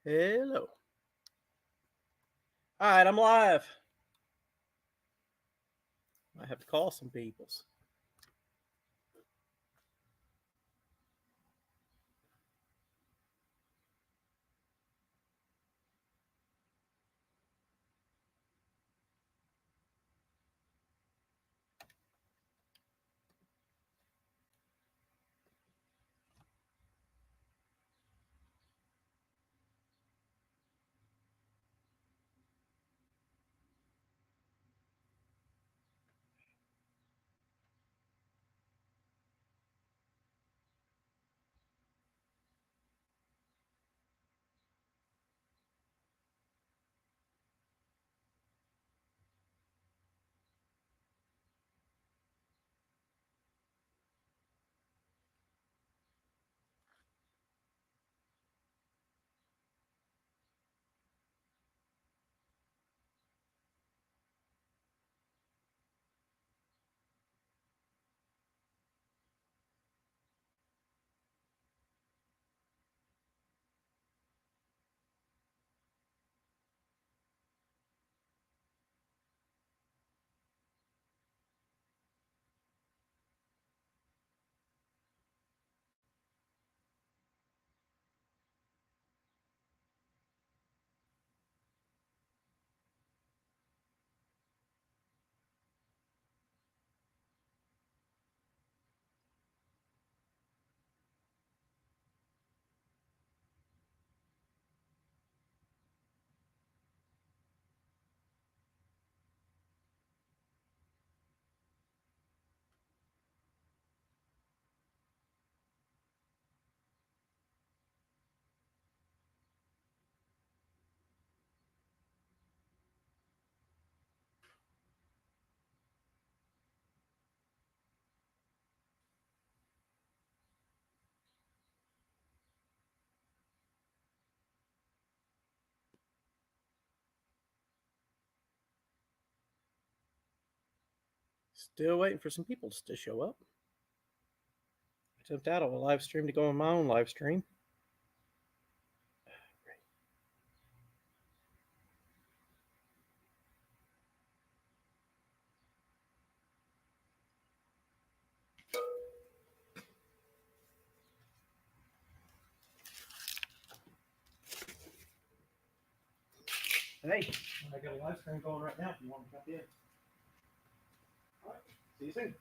Hello. All right, I'm live. I have to call some peoples. Still waiting for some people to show up. I jumped out of a live stream to go on my own live stream. Hey, I got a live stream going right now if you want to jump in. All right, see you soon.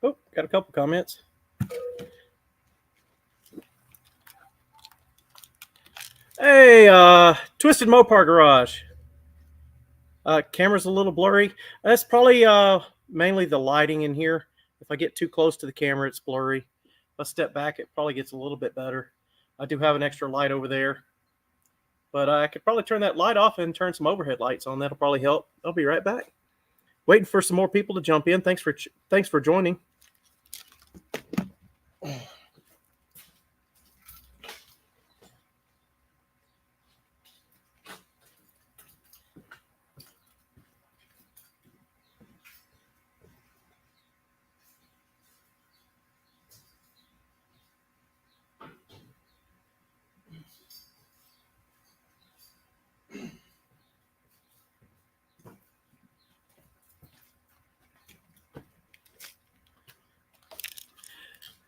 Oh, got a couple comments. Hey, Twisted Mopar Garage. Camera's a little blurry. That's probably mainly the lighting in here. If I get too close to the camera, it's blurry. If I step back, it probably gets a little bit better. I do have an extra light over there, but I could probably turn that light off and turn some overhead lights on. That'll probably help. I'll be right back. Waiting for some more people to jump in. Thanks for joining.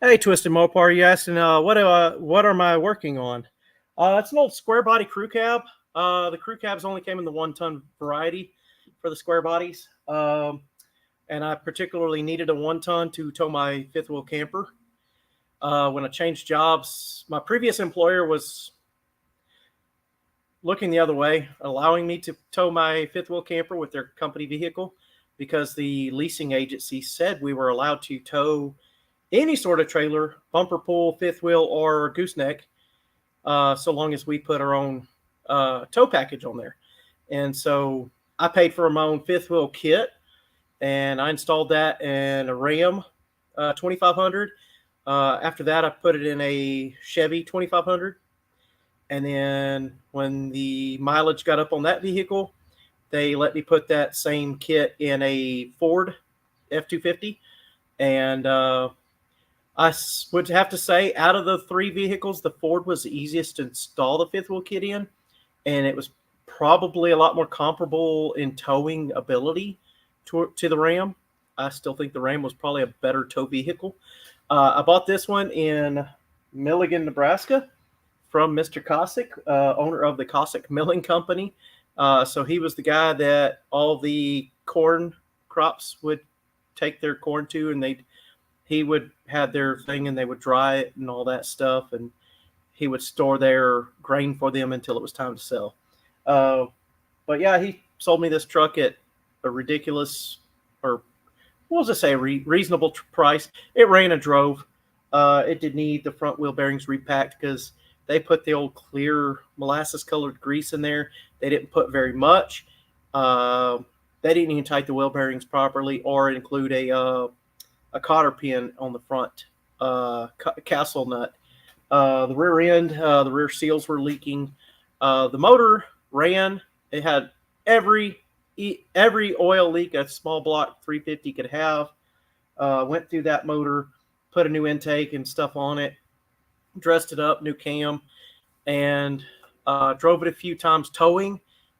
Hey, Twisted Mopar, you asking what am I working on? It's an old square body crew cab. The crew cabs only came in the 1-ton variety for the square bodies, and I particularly needed a 1-ton to tow my fifth wheel camper. When I changed jobs, my previous employer was looking the other way, allowing me to tow my fifth wheel camper with their company vehicle because the leasing agency said we were allowed to tow any sort of trailer, bumper pull, fifth wheel, or gooseneck so long as we put our own tow package on there. And so I paid for my own fifth wheel kit, and I installed that in a Ram 2500. After that, I put it in a Chevy 2500. And then when the mileage got up on that vehicle, they let me put that same kit in a Ford F-250. And I would have to say, out of the three vehicles, the Ford was the easiest to install the fifth wheel kit in. And it was probably a lot more comparable in towing ability to the Ram. I still think the Ram was probably a better tow vehicle. I bought this one in Milligan, Nebraska, from Mr. Cossack, owner of the Cossack Milling Company. So he was the guy that all the corn crops would take their corn to, and he would have their thing, and they would dry it and all that stuff, and he would store their grain for them until it was time to sell. But yeah, he sold me this truck at a ridiculous, or what was I say, reasonable price. It ran and drove. It did need the front wheel bearings repacked because they put the old clear molasses colored grease in there. They didn't put very much. They didn't even tighten the wheel bearings properly or include a cotter pin on the front castle nut. The rear end, the rear seals were leaking. The motor ran. It had every oil leak a small block 350 could have. Went through that motor, put a new intake and stuff on it, dressed it up, new cam, and drove it a few times towing,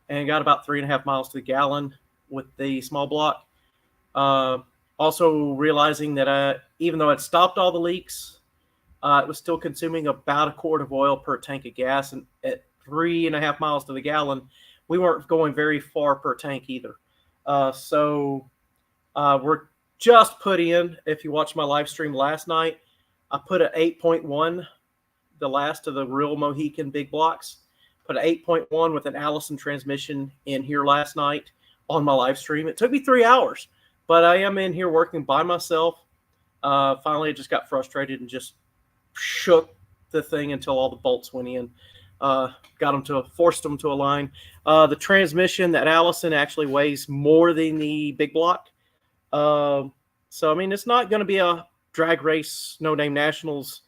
and got about 3.5 miles to the gallon with the small block. Also realizing that even though I'd stopped all the leaks, it was still consuming about a quart of oil per tank of gas, and at 3.5 miles to the gallon, we weren't going very far per tank either. So we're just put in, if you watched my live stream last night, I put an 8.1, the last of the real Mohican big blocks, put an 8.1 with an Allison transmission in here last night on my live stream. It took me 3 hours, but I am in here working by myself. Finally, I just got frustrated and just shook the thing until all the bolts went in. Forced them to align. The transmission, that Allison, actually weighs more than the big block. So, I mean, it's not going to be a drag race, No Name Nationals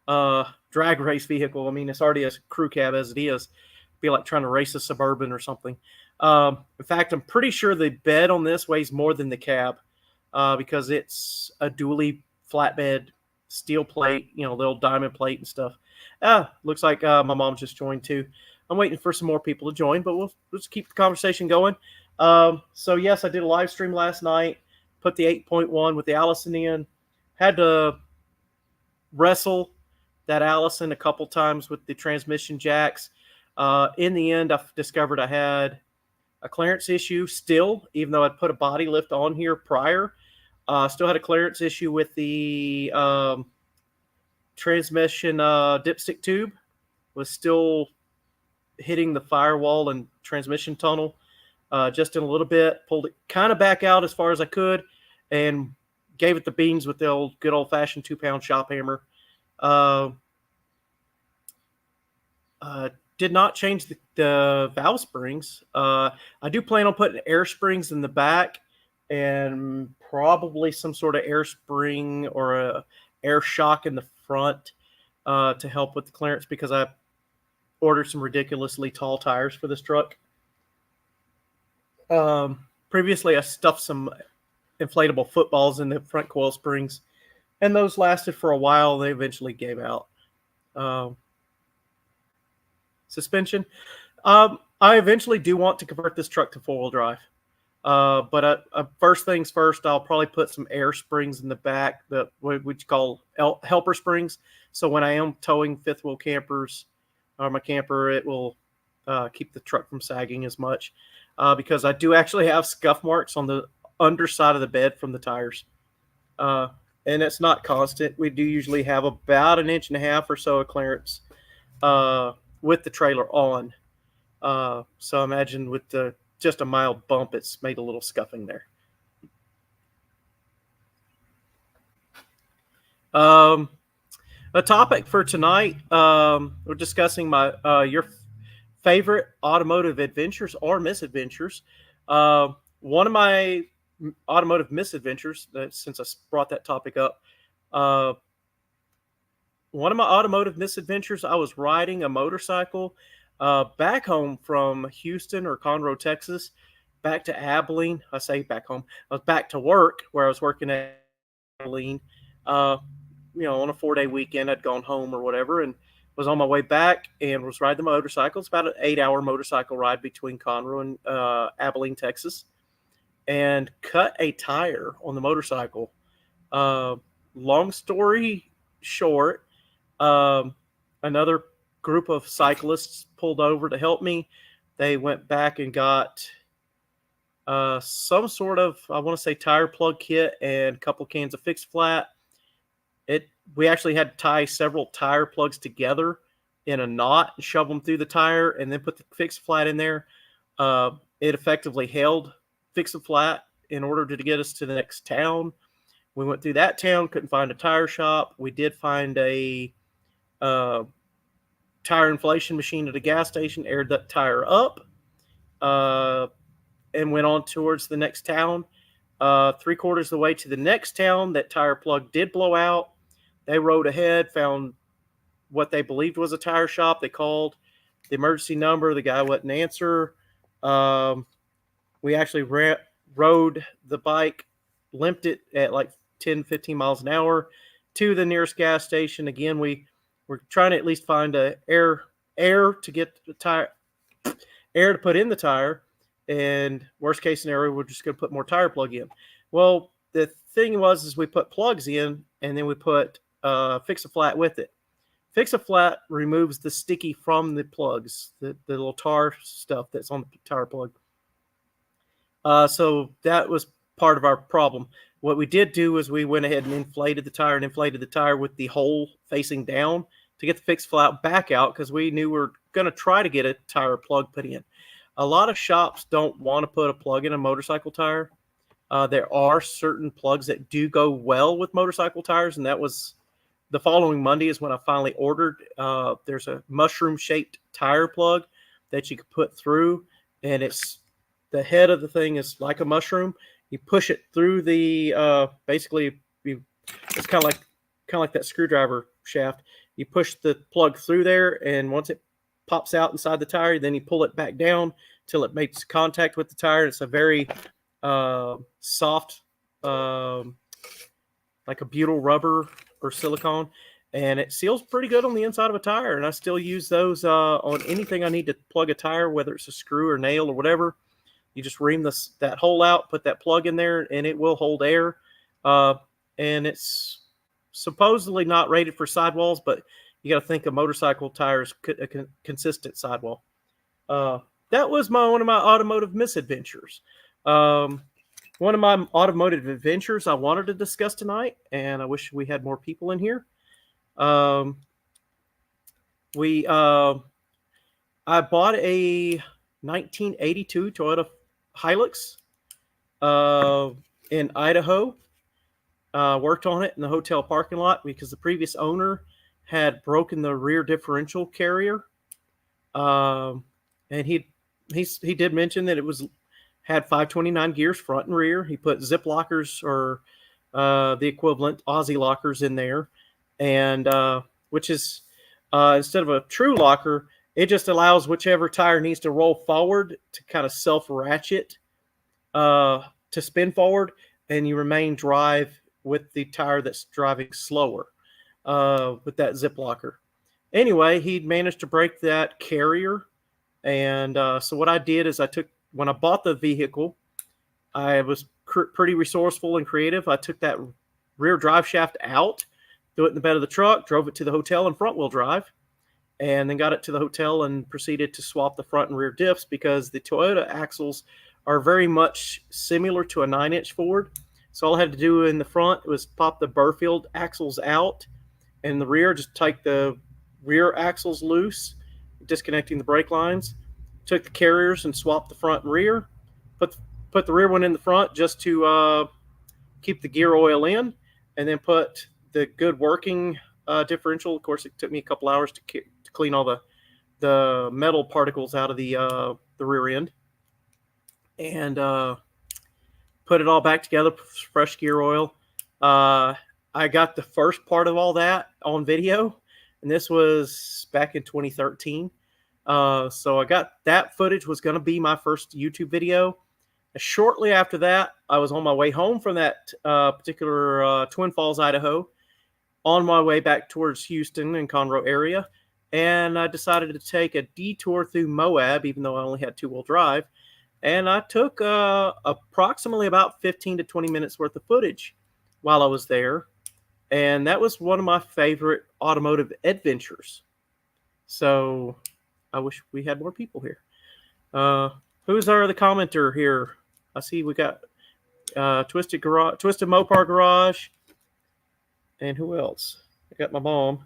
drag race vehicle. I mean, it's already a crew cab as it is. It'd be like trying to race a Suburban or something. In fact, I'm pretty sure the bed on this weighs more than the cab because it's a dually flatbed steel plate, the old diamond plate and stuff. Looks like my mom just joined too. I'm waiting for some more people to join, but we'll just keep the conversation going. So yes, I did a live stream last night, put the 8.1 with the Allison in, had to wrestle that Allison a couple times with the transmission jacks. In the end, I discovered I had a clearance issue still, even though I'd put a body lift on here prior. Still had a clearance issue with the transmission dipstick tube. Was still hitting the firewall and transmission tunnel just in a little bit. Pulled it kind of back out as far as I could and gave it the beans with the good old-fashioned 2-pound shop hammer. Did not change the valve springs. I do plan on putting air springs in the back and probably some sort of air spring or a air shock in the front to help with the clearance, because I ordered some ridiculously tall tires for this truck. Previously, I stuffed some inflatable footballs in the front coil springs, and those lasted for a while. They eventually gave out. Suspension. I eventually do want to convert this truck to 4-wheel drive. But first things first, I'll probably put some air springs in the back, what you call helper springs. So when I am towing fifth wheel campers or my camper, it will keep the truck from sagging as much. Because I do actually have scuff marks on the underside of the bed from the tires. And it's not constant. We do usually have about 1.5 inches or so of clearance with the trailer on. So imagine with just a mild bump, it's made a little scuffing there. A topic for tonight. We're discussing my your favorite automotive adventures or misadventures. One of my automotive misadventures, since I brought that topic up, uh, one of my automotive misadventures, I was riding a motorcycle back home from Houston or Conroe, Texas, back to Abilene. I say back home. I was back to work where I was working at Abilene. Uh, on a 4-day weekend, I'd gone home or whatever, and was on my way back and was riding the motorcycle. It's about an 8-hour motorcycle ride between Conroe and Abilene, Texas, and cut a tire on the motorcycle. Uh, Long story short, um, another group of cyclists pulled over to help me. They went back and got some sort of, I want to say, tire plug kit and a couple cans of fix flat. We actually had to tie several tire plugs together in a knot and shove them through the tire, and then put the fix flat in there. It effectively held fix a flat in order to get us to the next town. We went through that town, couldn't find a tire shop. We did find a tire inflation machine at a gas station, aired that tire up, and went on towards the next town. 3/4 of the way to the next town, that tire plug did blow out. They rode ahead, found what they believed was a tire shop. They called the emergency number. The guy wouldn't answer. We actually rode the bike, limped it at like 10, 15 miles an hour to the nearest gas station. Again, we were trying to at least find air to get the tire, air to put in the tire. And worst case scenario, we're just going to put more tire plug in. Well, the thing is we put plugs in, and then we put fix a flat with it. Fix a flat removes the sticky from the plugs, the little tar stuff that's on the tire plug. So that was part of our problem. What we did do is we went ahead and inflated the tire with the hole facing down to get the fix flat back out, because we knew we were going to try to get a tire plug put in. A lot of shops don't want to put a plug in a motorcycle tire. There are certain plugs that do go well with motorcycle tires, and that was the following Monday is when I finally ordered. There's a mushroom-shaped tire plug that you can put through, and the head of the thing is like a mushroom. You push it through the basically it's kind of like that screwdriver shaft. You push the plug through there, and once it pops out inside the tire, then you pull it back down till it makes contact with the tire. It's a very soft, like a butyl rubber or silicone, and it seals pretty good on the inside of a tire. And I still use those on anything I need to plug a tire, whether it's a screw or nail or whatever. You just ream that hole out, put that plug in there, and it will hold air. And it's supposedly not rated for sidewalls, but you got to think a motorcycle tire is a consistent sidewall. That was one of my automotive misadventures. One of my automotive adventures I wanted to discuss tonight, and I wish we had more people in here. I bought a 1982 Toyota Hilux in Idaho. Worked on it in the hotel parking lot because the previous owner had broken the rear differential carrier. And he did mention that it had 529 gears front and rear. He put zip lockers, or the equivalent Aussie lockers, in there, and which is instead of a true locker, it just allows whichever tire needs to roll forward to kind of self-ratchet to spin forward, and you remain drive with the tire that's driving slower with that zip locker. Anyway, he'd managed to break that carrier, and so what I did is when I bought the vehicle, I was pretty resourceful and creative. I took that rear drive shaft out, threw it in the bed of the truck, drove it to the hotel in front-wheel drive, and then got it to the hotel and proceeded to swap the front and rear diffs, because the Toyota axles are very much similar to a 9-inch Ford. So all I had to do in the front was pop the Burfield axles out, and the rear, just take the rear axles loose, disconnecting the brake lines. Took the carriers and swapped the front and rear. Put the rear one in the front just to keep the gear oil in, and then put the good working differential. Of course, it took me a couple hours to clean all the metal particles out of the rear end, and put it all back together. Fresh gear oil. I got the first part of all that on video, and this was back in 2013. So I got that footage was going to be my first YouTube video. Shortly after that, I was on my way home from that particular Twin Falls, Idaho, on my way back towards Houston and Conroe area, and I decided to take a detour through Moab, even though I only had two-wheel drive, and I took approximately about 15 to 20 minutes worth of footage while I was there, and that was one of my favorite automotive adventures. So I wish we had more people here. Who's the commenter here? I see we got Twisted Mopar Garage, and who else? I got my mom.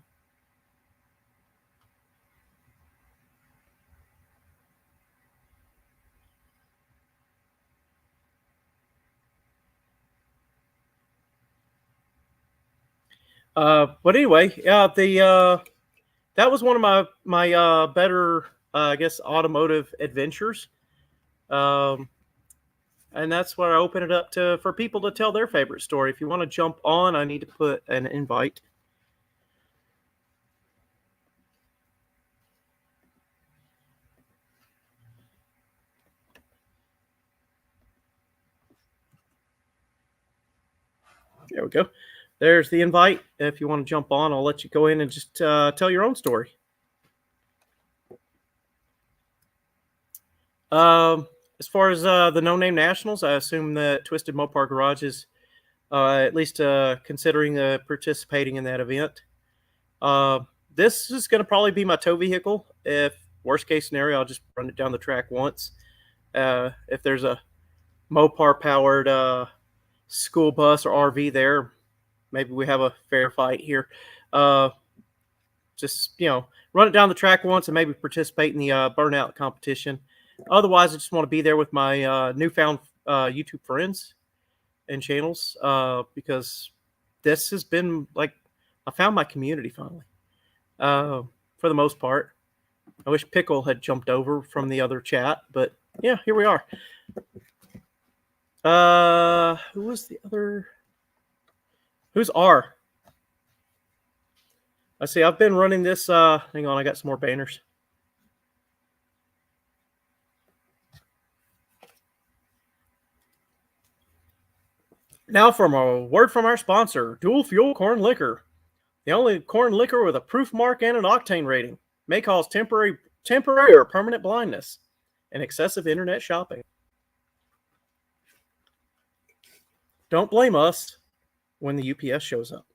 But anyway, that was one of my better, I guess, automotive adventures. And that's where I open it up for people to tell their favorite story. If you want to jump on, I need to put an invite. There we go. There's the invite. If you want to jump on, I'll let you go in and just tell your own story. As far as the No Name Nationals, I assume that Twisted Mopar Garage is at least considering participating in that event. This is going to probably be my tow vehicle. If worst case scenario, I'll just run it down the track once. If there's a Mopar powered school bus or RV there, maybe we have a fair fight here. Just, run it down the track once and maybe participate in the burnout competition. Otherwise, I just want to be there with my newfound YouTube friends and channels because this has been like I found my community finally. For the most part, I wish Pickle had jumped over from the other chat, but yeah, here we are. Who was the other? Who's R? I see. I've been running this. Hang on, I got some more banners. Now from a word from our sponsor, Dual Fuel Corn Liquor. The only corn liquor with a proof mark and an octane rating. May cause temporary or permanent blindness and excessive internet shopping. Don't blame us when the UPS shows up.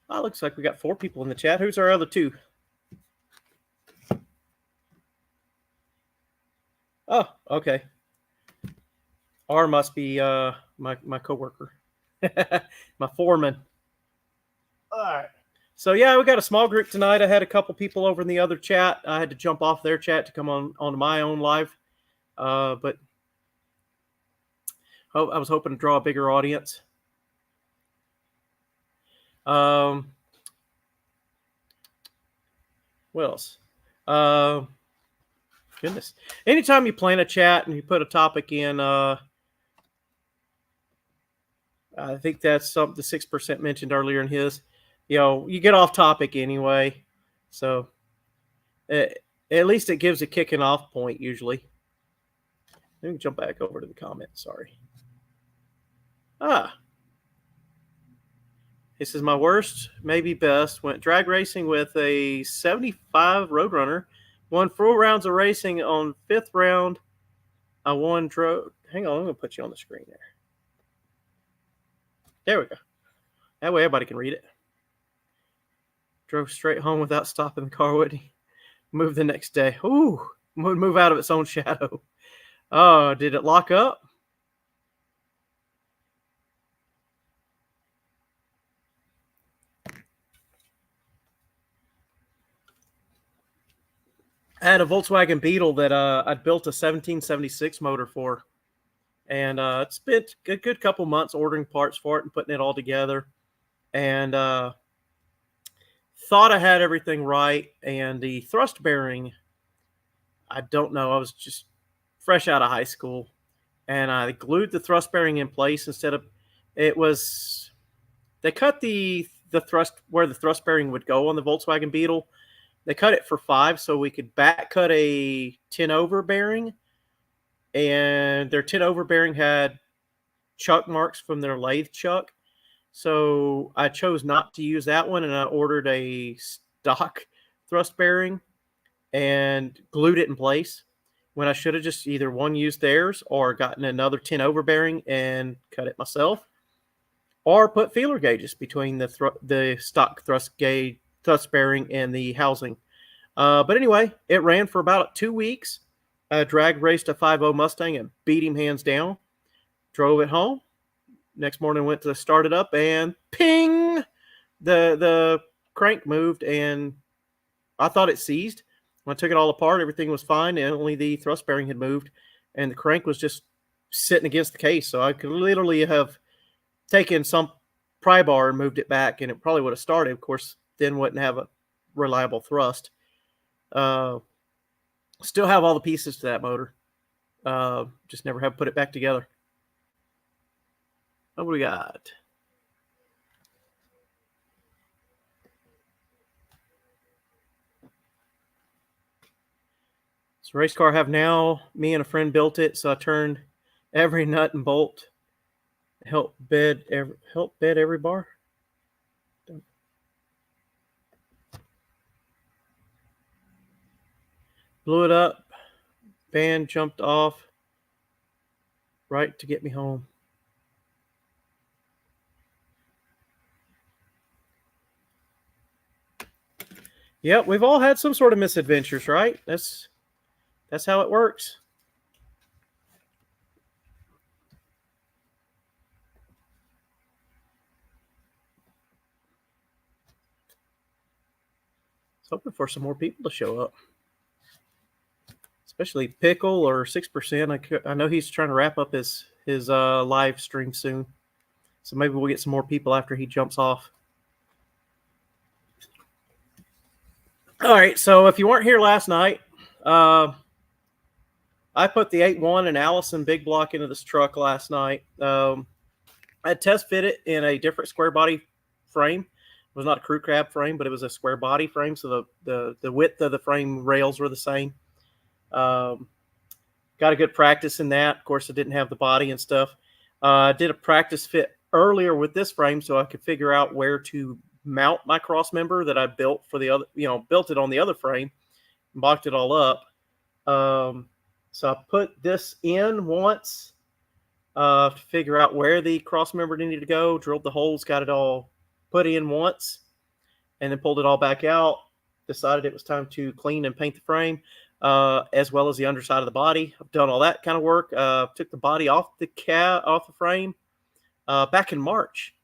Oh, looks like we got 4 people in the chat. Who's our other 2? Oh, okay. R must be my coworker, my foreman. All right. So yeah, we got a small group tonight. I had a couple people over in the other chat. I had to jump off their chat to come on my own live, but I was hoping to draw a bigger audience. What else? Goodness. Anytime you plan a chat and you put a topic in, I think that's something the 6% mentioned earlier in his. You get off topic anyway. So at least it gives a kicking off point usually. Let me jump back over to the comments. Sorry. This is my worst, maybe best. Went drag racing with a 75 Roadrunner. Won 4 rounds of racing. On 5th round, I won. Hang on, I'm going to put you on the screen there. There we go. That way everybody can read it. Drove straight home without stopping the car, would he? Moved the next day. Ooh, move out of its own shadow. Oh, did it lock up? I had a Volkswagen Beetle that I'd built a 1776 motor for, And it's been a good couple months ordering parts for it and putting it all together. And thought I had everything right. And the thrust bearing, I don't know. I was just fresh out of high school, and I glued the thrust bearing in place instead of it was. They cut the thrust where the thrust bearing would go on the Volkswagen Beetle. They cut it for 5 so we could back cut a 10 over bearing, and their 10 over bearing had chuck marks from their lathe chuck. So I chose not to use that one, and I ordered a stock thrust bearing and glued it in place when I should have just either one used theirs or gotten another 10 over bearing and cut it myself, or put feeler gauges between the stock thrust bearing and the housing. But anyway, it ran for about 2 weeks. I drag raced a 5.0 Mustang and beat him hands down. Drove it home. Next morning went to start it up, and ping! The crank moved, and I thought it seized. When I took it all apart, everything was fine, and only the thrust bearing had moved, and the crank was just sitting against the case. So I could literally have taken some pry bar and moved it back, and it probably would have started. Of course, then wouldn't have a reliable thrust. Still have all the pieces to that motor. Just never have put it back together. What do we got? So race car I have now, me and a friend built it, so I turned every nut and bolt, help bed every bar. Blew it up, van jumped off right to get me home. Yep, we've all had some sort of misadventures, right? That's how it works. I was hoping for some more people to show up, especially Pickle or 6%. I know he's trying to wrap up his live stream soon, so maybe we'll get some more people after he jumps off. All right, so if you weren't here last night, I put the 8.1 and Allison big block into this truck last night. I test fit it in a different square body frame. It was not a crew cab frame, but it was a square body frame, so the width of the frame rails were the same. Got a good practice in that. Of course, I didn't have the body and stuff. I did a practice fit earlier with this frame so I could figure out where to mount my cross member that I built for the other, built it on the other frame, mocked it all up. So I put this in once to figure out where the cross member needed to go, drilled the holes, got it all put in once, and then pulled it all back out. Decided it was time to clean and paint the frame, as well as the underside of the body. I've done all that kind of work. Took the body off the frame back in March.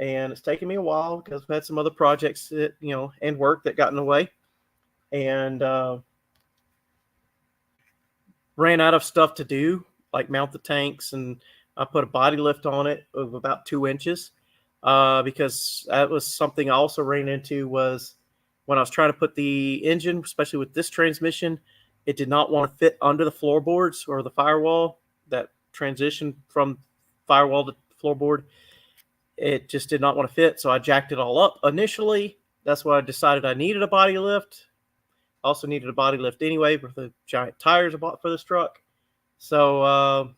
And it's taken me a while because I've had some other projects that, and work that got in the way. And ran out of stuff to do, like mount the tanks. And I put a body lift on it of about 2 inches because that was something I also ran into was when I was trying to put the engine, especially with this transmission, it did not want to fit under the floorboards or the firewall, that transition from firewall to floorboard. It just did not want to fit, so I jacked it all up initially. That's why I decided I needed a body lift. Also needed a body lift anyway for the giant tires I bought for this truck. So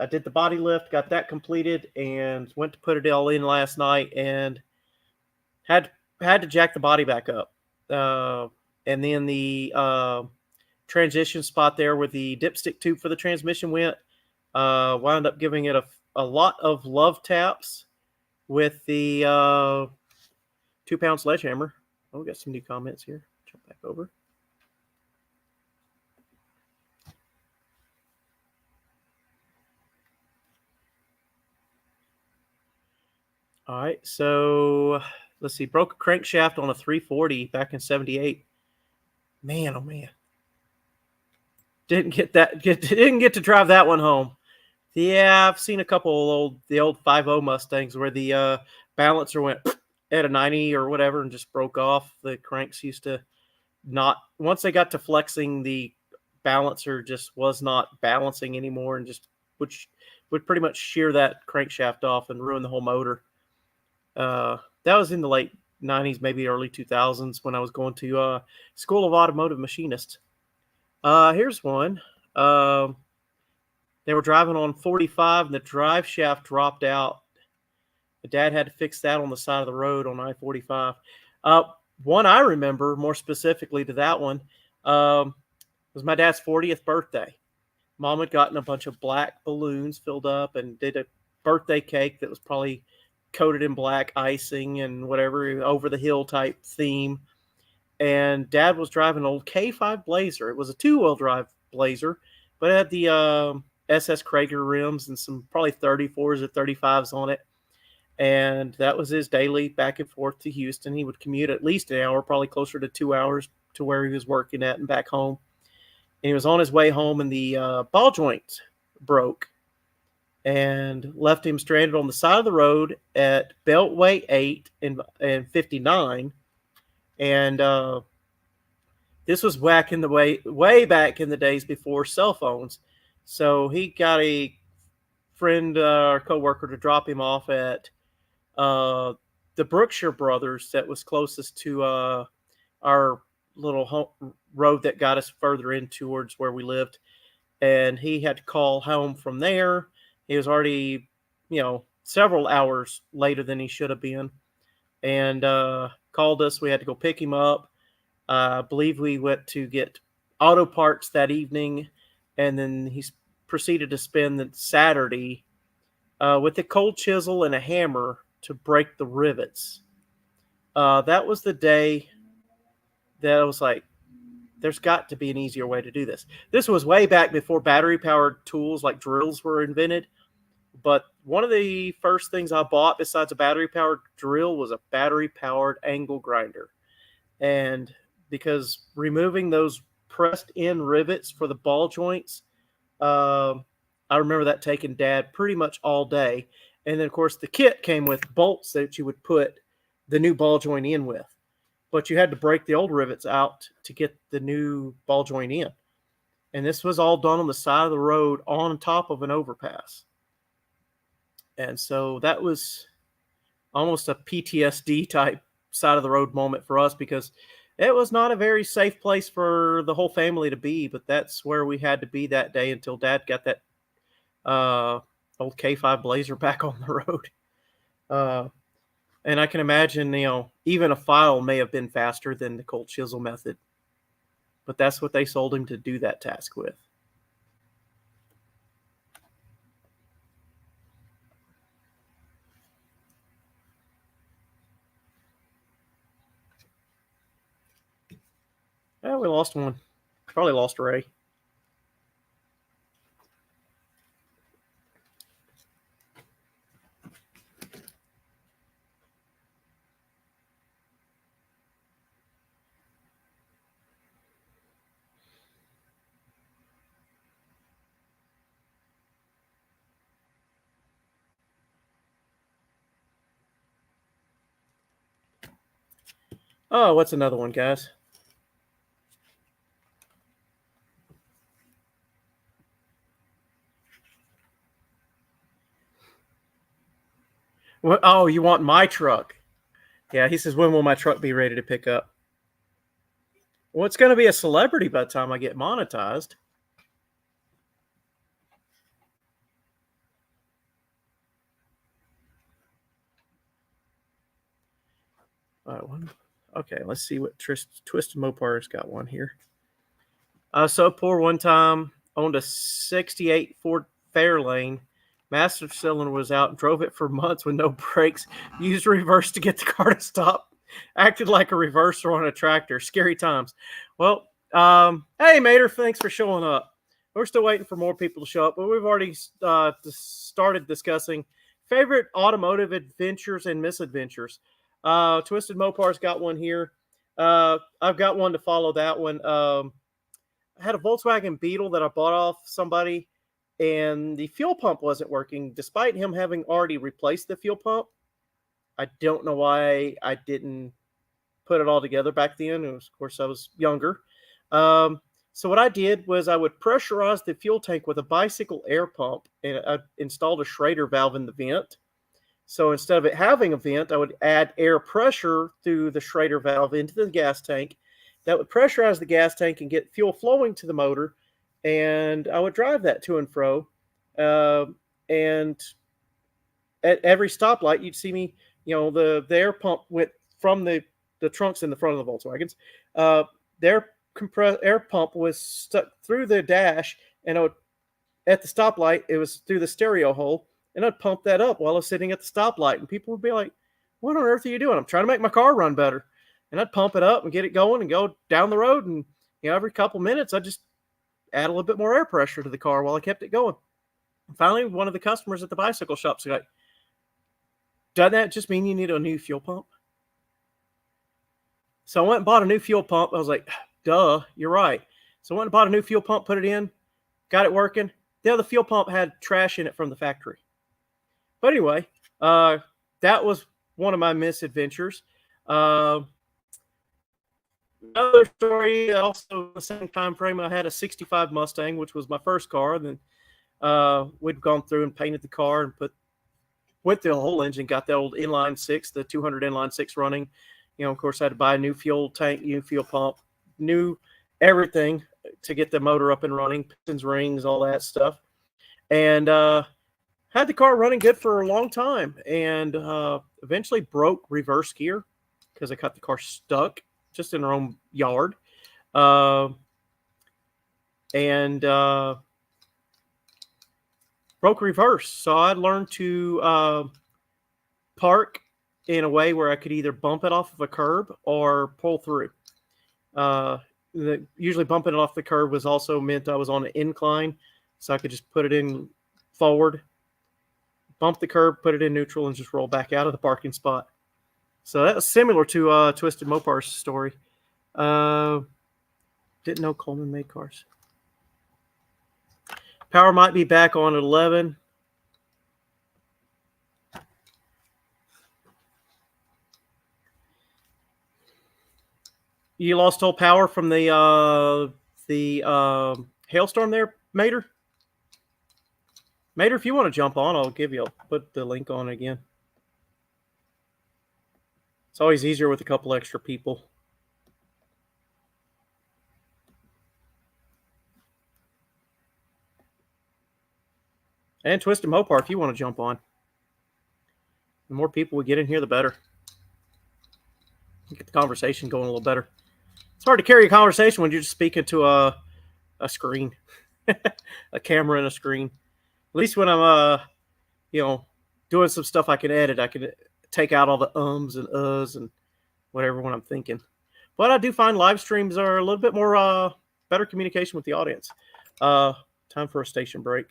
I did the body lift, got that completed, and went to put it all in last night, and had to jack the body back up. And then the transition spot there where the dipstick tube for the transmission went, wound up giving it a lot of love taps with the 2-pound sledgehammer. Oh, we got some new comments here. Jump back over. All right, so let's see. Broke a crankshaft on a 340 back in '78. Man, oh man. Didn't get to drive that one home. Yeah, I've seen a couple of the old 50 Mustangs where the balancer went at a 90 or whatever and just broke off. The cranks used to not, once they got to flexing, the balancer just was not balancing anymore and just would would pretty much shear that crankshaft off and ruin the whole motor. That was in the late 90s, maybe early 2000s when I was going to School of Automotive Machinist. Here's one. They were driving on 45 and the drive shaft dropped out. The dad had to fix that on the side of the road on I-45. One I remember more specifically to that one was my dad's 40th birthday. Mom had gotten a bunch of black balloons filled up and did a birthday cake that was probably coated in black icing and whatever, over the hill type theme. And Dad was driving an old K5 Blazer. It was a two-wheel drive Blazer, but it had the SS Krager rims and some probably 34s or 35s on it. And that was his daily back and forth to Houston. He would commute at least an hour, probably closer to 2 hours to where he was working at and back home. And he was on his way home and the ball joint broke and left him stranded on the side of the road at Beltway 8 and 59. And this was back in the way back in the days before cell phones. So he got a friend or coworker to drop him off at the Brookshire Brothers that was closest to our little road that got us further in towards where we lived. And he had to call home from there. He was already, several hours later than he should have been. And called us. We had to go pick him up. I believe we went to get auto parts that evening. And then he proceeded to spend the Saturday with a cold chisel and a hammer to break the rivets. That was the day that I was like, there's got to be an easier way to do this. This was way back before battery-powered tools like drills were invented. But one of the first things I bought besides a battery-powered drill was a battery-powered angle grinder. And because removing those pressed-in rivets for the ball joints, I remember that taking Dad pretty much all day. And then, of course, the kit came with bolts that you would put the new ball joint in with. But you had to break the old rivets out to get the new ball joint in. And this was all done on the side of the road on top of an overpass. And so that was almost a PTSD type side of the road moment for us because it was not a very safe place for the whole family to be. But that's where we had to be that day until Dad got that old K5 Blazer back on the road. And I can imagine, even a file may have been faster than the cold chisel method. But that's what they sold him to do that task with. Oh, we lost one. Probably lost Ray. Oh, what's another one, guys? Oh, you want my truck? Yeah, he says, when will my truck be ready to pick up? Well, it's going to be a celebrity by the time I get monetized. Okay, let's see what Twisted Mopar's got one here. So poor one time, owned a 68 Ford Fairlane. Master cylinder was out, drove it for months with no brakes, used reverse to get the car to stop, acted like a reverser on a tractor. Scary times. Well, hey, Mater, thanks for showing up. We're still waiting for more people to show up, but we've already started discussing favorite automotive adventures and misadventures. Twisted Mopar's got one here. I've got one to follow that one. I had a Volkswagen Beetle that I bought off somebody, and the fuel pump wasn't working, despite him having already replaced the fuel pump. I don't know why I didn't put it all together back then. Of course, I was younger. So what I did was I would pressurize the fuel tank with a bicycle air pump, and I installed a Schrader valve in the vent. So instead of it having a vent, I would add air pressure through the Schrader valve into the gas tank. That would pressurize the gas tank and get fuel flowing to the motor, and I would drive that to and fro. And at every stoplight, you'd see me, the air pump went from the trunks in the front of the Volkswagens. Their air pump was stuck through the dash, and at the stoplight, it was through the stereo hole, and I'd pump that up while I was sitting at the stoplight, and people would be like, "What on earth are you doing?" "I'm trying to make my car run better." And I'd pump it up and get it going and go down the road, and every couple minutes, I'd just add a little bit more air pressure to the car while I kept it going. And finally, one of the customers at the bicycle shop was like, "Doesn't that just mean you need a new fuel pump?" So I went and bought a new fuel pump. I was like, duh, you're right. So I went and bought a new fuel pump, put it in, got it working. The other fuel pump had trash in it from the factory. But anyway, that was one of my misadventures. Another story, also the same time frame, I had a 65 Mustang, which was my first car. And then we'd gone through and painted the car and went through the whole engine, got the old inline six, the 200 inline six running. Of course, I had to buy a new fuel tank, new fuel pump, new everything to get the motor up and running, pistons, rings, all that stuff. And had the car running good for a long time, and eventually broke reverse gear because I got the car stuck just in our own yard. And broke reverse. So I learned to park in a way where I could either bump it off of a curb or pull through. Usually bumping it off the curb was also meant I was on an incline, so I could just put it in forward, bump the curb, put it in neutral, and just roll back out of the parking spot. So that was similar to Twisted Mopar's story. Didn't know Coleman made cars. Power might be back on at 11. You lost all power from the hailstorm there, Mater? Mater, if you want to jump on, I'll put the link on again. It's always easier with a couple extra people. And Twisted Mopar, if you want to jump on. The more people we get in here, the better. Get the conversation going a little better. It's hard to carry a conversation when you're just speaking to a screen, a camera and a screen. At least when I'm, doing some stuff I can edit, I can take out all the ums and uhs and whatever when I'm thinking. But I do find live streams are a little bit more better communication with the audience. Time for a station break.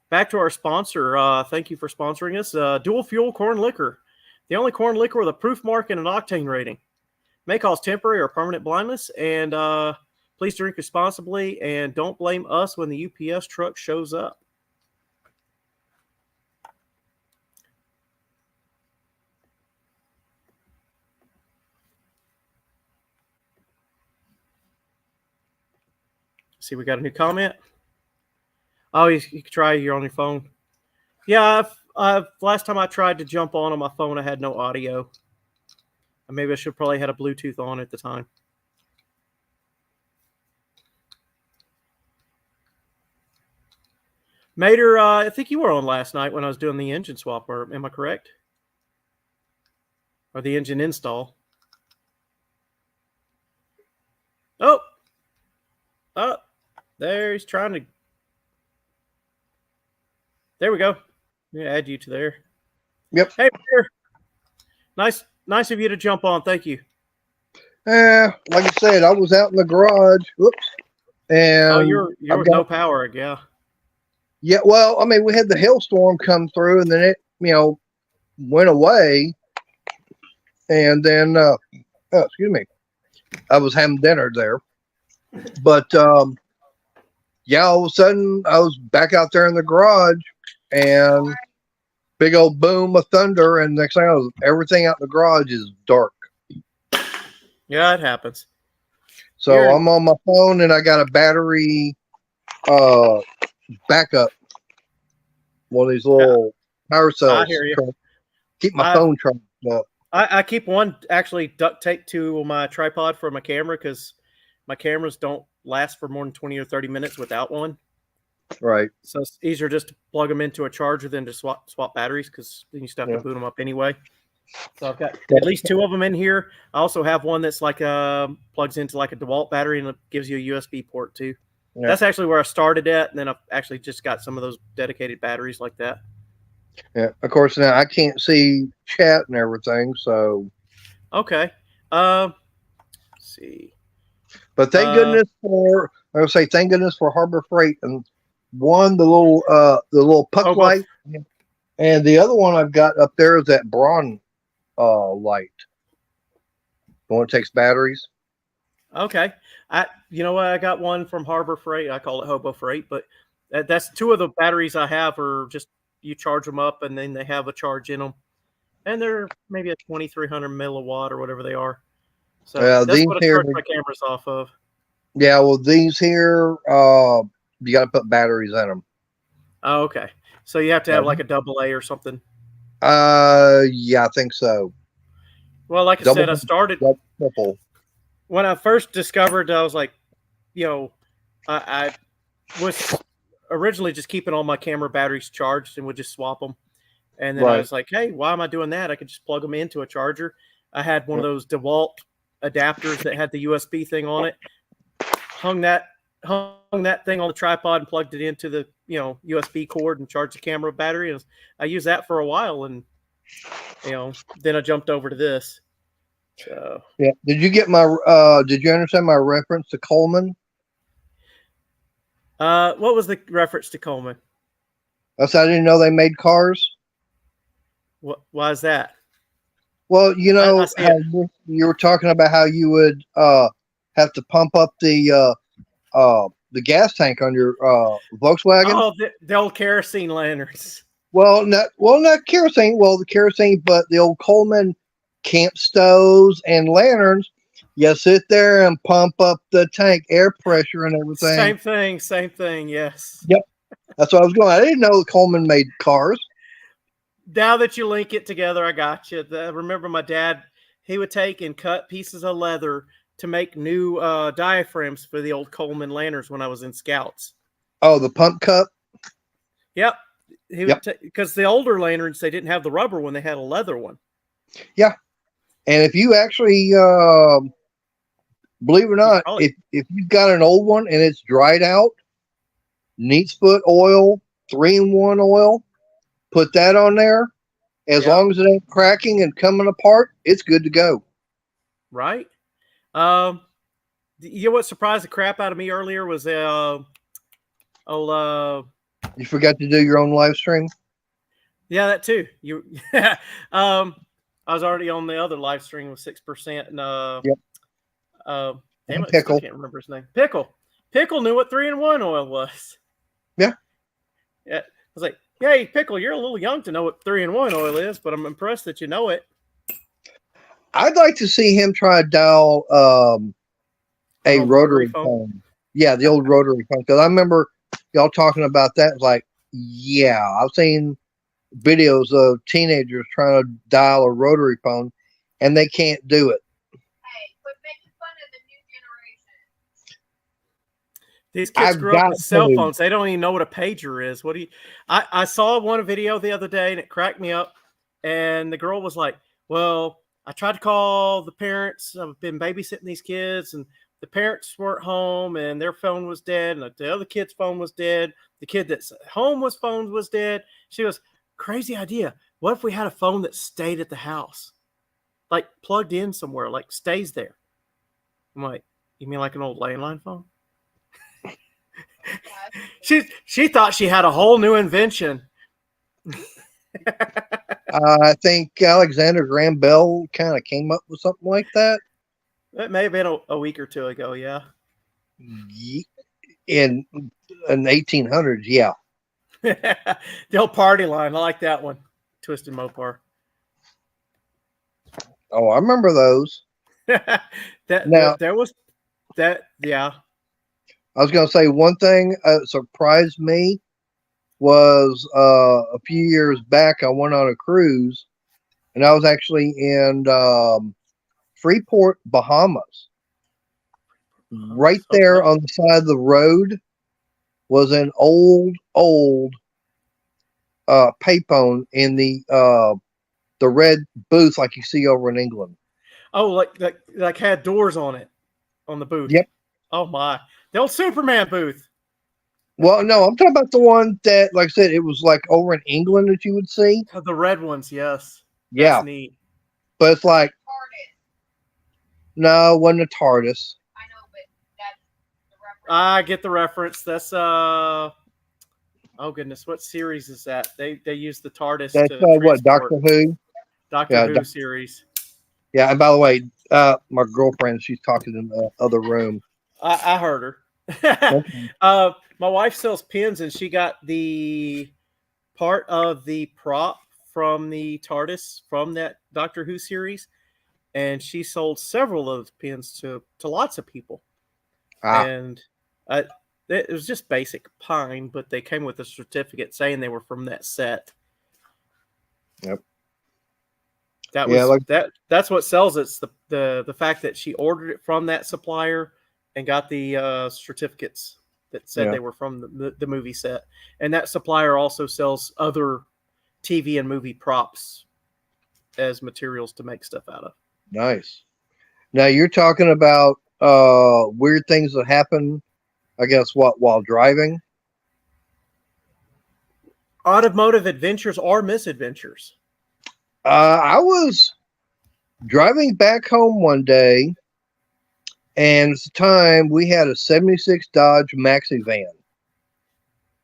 Back to our sponsor. Thank you for sponsoring us. Dual Fuel Corn Liquor. The only corn liquor with a proof mark and an octane rating. May cause temporary or permanent blindness. And please drink responsibly. And don't blame us when the UPS truck shows up. See, we got a new comment. Oh, you can try. You're on your phone. Yeah, last time I tried to jump on my phone, I had no audio. Maybe I should probably had a Bluetooth on at the time. Mater, I think you were on last night when I was doing the engine swap. Or am I correct? Or the engine install? Oh, there he's trying to. There we go. Yeah, add you to there. Yep. Hey, Peter. Nice of you to jump on. Thank you. Like I said, I was out in the garage. Whoops. And you're with no power, yeah. Yeah, well, I mean, we had the hailstorm come through, and then it, went away. And then excuse me. I was having dinner there, but yeah, all of a sudden I was back out there in the garage, and big old boom of thunder, and next thing I was, everything out in the garage is dark. Yeah, it happens. So I'm on my phone, and I got a battery backup, one of these little power cells. I hear you. Keep my phone charged up. I keep one actually duct taped to my tripod for my camera because my cameras don't last for more than 20 or 30 minutes without one. Right. So it's easier just to plug them into a charger than to swap batteries because then you still have to boot them up anyway. So I've got at least 2 of them in here. I also have one that's like plugs into like a DeWalt battery and it gives you a USB port too. Yeah. That's actually where I started at, and then I've actually just got some of those dedicated batteries like that. Yeah, of course. Now I can't see chat and everything, so okay. Let's see. But thank goodness for thank goodness for Harbor Freight, and the little puck light, and the other one I've got up there is that Braun light. The one that takes batteries. Okay. You know what? I got one from Harbor Freight. I call it Hobo Freight, but that's 2 of the batteries I have are just you charge them up and then they have a charge in them, and they're maybe a 2,300 milliwatt or whatever they are. So that's what I charge my cameras off of. Yeah, well, these here, you got to put batteries in them. Oh, okay. So you have to have like a AA or something. Yeah, I think so. Well, like I said, I started when I first discovered. I was like, I was originally just keeping all my camera batteries charged and would just swap them. And then I was like, hey, why am I doing that? I could just plug them into a charger. I had one of those DeWalt adapters that had the USB thing on it. Hung that thing on the tripod and plugged it into the USB cord and charged the camera battery. And I used that for a while, and then I jumped over to this. So yeah, did you get my? Did you understand my reference to Coleman? What was the reference to Coleman? I didn't know they made cars. Why is that? Well, how you were talking about how you would have to pump up the gas tank on your Volkswagen. Oh, the old kerosene lanterns. Well, not kerosene. Well, the kerosene, but the old Coleman camp stoves and lanterns. You sit there and pump up the tank, air pressure and everything. Same thing. Yes. Yep. That's what I was going. I didn't know Coleman made cars. Now that you link it together, I got you. I remember my dad, he would take and cut pieces of leather to make new diaphragms for the old Coleman lanterns when I was in Scouts. Oh, the pump cup? Yep. He would because the older lanterns, they didn't have the rubber one, they had a leather one. Yeah. And if you actually, believe it or not, if you've got an old one and it's dried out, neat's foot oil, 3-in-1 oil, put that on there. As long as it ain't cracking and coming apart, it's good to go. Right. You know what surprised the crap out of me earlier was you forgot to do your own live stream? Yeah, that too. I was already on the other live stream with 6% and damn it, Pickle. I can't remember his name. Pickle knew what 3-in-1 oil was. Yeah. Yeah. I was like, hey, Pickle, you're a little young to know what 3-in-1 oil is, but I'm impressed that you know it. I'd like to see him try to dial a rotary phone. Yeah, the old rotary phone. Because I remember y'all talking about that. Like, yeah, I've seen videos of teenagers trying to dial a rotary phone, and they can't do it. Hey, quit making fun of the new generation. These kids grew up with cell phones. They don't even know what a pager is. I saw one video the other day, and it cracked me up. And the girl was like, well, I tried to call the parents. I've been babysitting these kids, and the parents weren't home, and their phone was dead, and the other kid's phone was dead. The kid that's at home phone was dead. She goes, crazy idea. What if we had a phone that stayed at the house? Like plugged in somewhere, like stays there. I'm like, you mean like an old landline phone? She thought she had a whole new invention. I think Alexander Graham Bell kind of came up with something like that. It may have been a week or two ago. Yeah. Ye- In 1800s, yeah. The old party line. I like that one. Twisted Mopar. Oh, I remember those. Now, There was that. Yeah. I was going to say one thing surprised me was a few years back. I went on a cruise, and I was actually in Freeport, Bahamas. Right there Okay. on the side of the road was an old payphone in the red booth like you see over in England. Oh, like had doors on it on the booth. Yep. Oh my, the old Superman booth. Well, no, I'm talking about the one that, like I said, it was like over in England that you would see. Oh, the red ones. Yes, Yeah, that's neat. but it's like TARDIS. no, it wasn't a TARDIS. I know, but that's the reference. I get the reference. That's Oh goodness, what series is that? They use the TARDIS That's to what transport. Doctor Who. Doctor Yeah, Who series. yeah. And by the way, my girlfriend, she's talking in the other room. I heard her. Okay. My wife sells pins, and she got the part of the prop from the TARDIS from that Doctor Who series, and she sold several of those pins to lots of people. Ah, And I, it was just basic pine, but they came with a certificate saying they were from that set. yep. That Yeah, was like that's what sells it. It's the fact that she ordered it from that supplier and got the certificates that said yeah, they were from the movie set. And that supplier also sells other TV and movie props as materials to make stuff out of. nice. Now you're talking about weird things that happen. I guess what while driving. Automotive adventures or misadventures. I was driving back home one day, and at the time we had a '76 Dodge Maxi van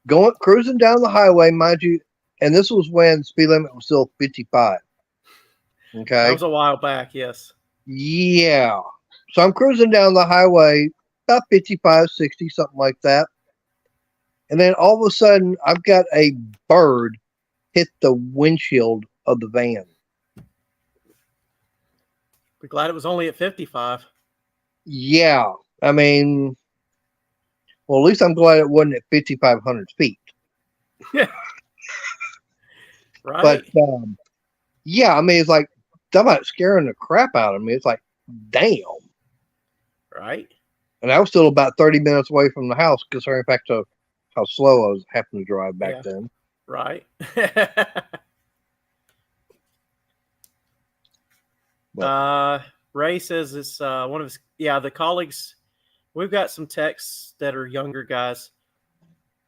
going cruising down the highway, mind you. And this was when the speed limit was still 55. That Okay. was a while back, yes. Yeah. So I'm cruising down the highway about 55, 60, something like that. And then all of a sudden, I've got a bird hit the windshield of the van. We're glad it was only at 55. Yeah. I mean, well, at least I'm glad it wasn't at 5,500 feet. But Right? yeah, I mean, it's like, talking about scaring the crap out of me. It's like, damn. Right? And I was still about 30 minutes away from the house, considering back to how slow I was having to drive back Yeah. then. Right? Ray says it's one of his, the colleagues. We've got some techs that are younger guys.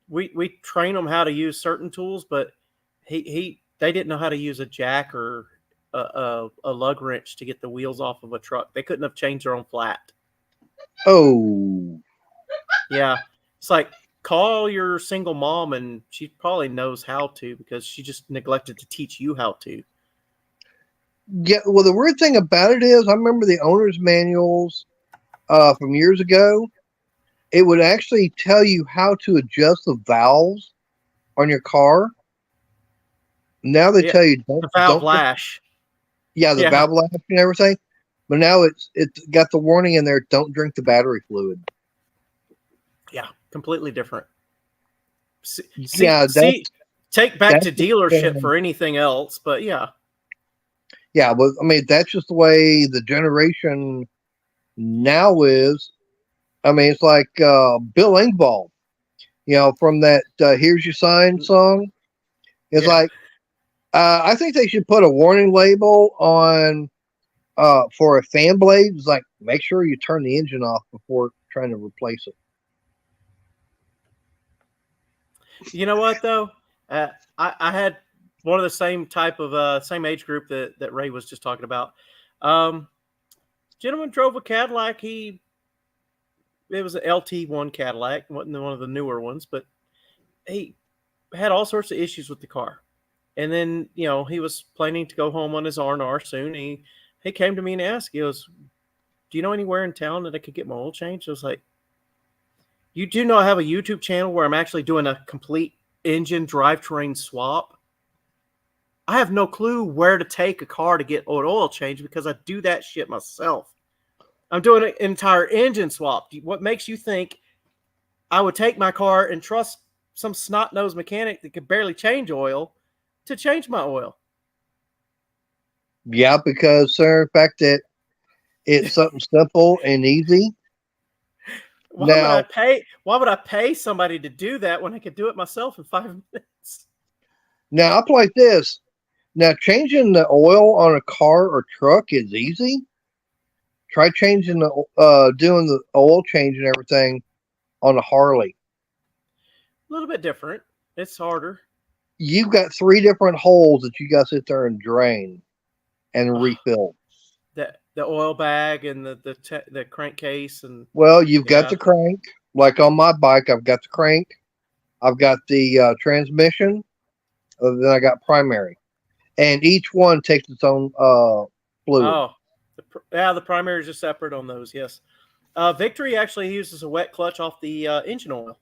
We train them how to use certain tools, but they didn't know how to use a jack or a lug wrench to get the wheels off of a truck. They couldn't have changed their own flat. Oh, Yeah, it's like call your single mom, and she probably knows how to because she just neglected to teach you how to. yeah. Well, the weird thing about it is, I remember the owner's manuals from years ago. It would actually tell you how to adjust the valves on your car. Now they Yeah, tell you the valve don't. lash. Yeah, the Yeah, valve lash and everything. But now it's got the warning in there. Don't drink the battery fluid. yeah, completely different. Yeah, Take back that's to dealership for anything else, but yeah. yeah. But I mean, that's just the way the generation now is. I mean, it's like Bill Engvall, from that "Here's Your Sign" song. It's Yeah. like I think they should put a warning label on for a fan blade. It's like make sure you turn the engine off before trying to replace it. You know what though? I had one of the same type of same age group that Ray was just talking about. Um, Gentleman drove a Cadillac. It was an LT1 Cadillac, wasn't one of the newer ones, but he had all sorts of issues with the car. And then he was planning to go home on his R&R soon. He came to me and asked, he goes, do you know anywhere in town that I could get my oil changed? I was like, you do not have a YouTube channel where I'm actually doing a complete engine drivetrain swap? I have no clue where to take a car to get an oil change because I do that shit myself. I'm doing an entire engine swap. What makes you think I would take my car and trust some snot-nosed mechanic that could barely change oil to change my oil? Yeah, because sir, in fact that it's something simple and easy. Now, Why would I pay somebody to do that when I could do it myself in 5 minutes? now up like this. Now, changing the oil on a car or truck is easy. Try changing doing the oil change and everything on a Harley. A little bit different. It's harder. You've got 3 different holes that you got to sit there and drain and refill. The oil bag and the crankcase and Well, you've got the crank. Like on my bike, I've got the crank. I've got the transmission. Then I got primary, and each one takes its own fluid. Oh, the primary is just separate on those. Yes, Victory actually uses a wet clutch off the engine oil.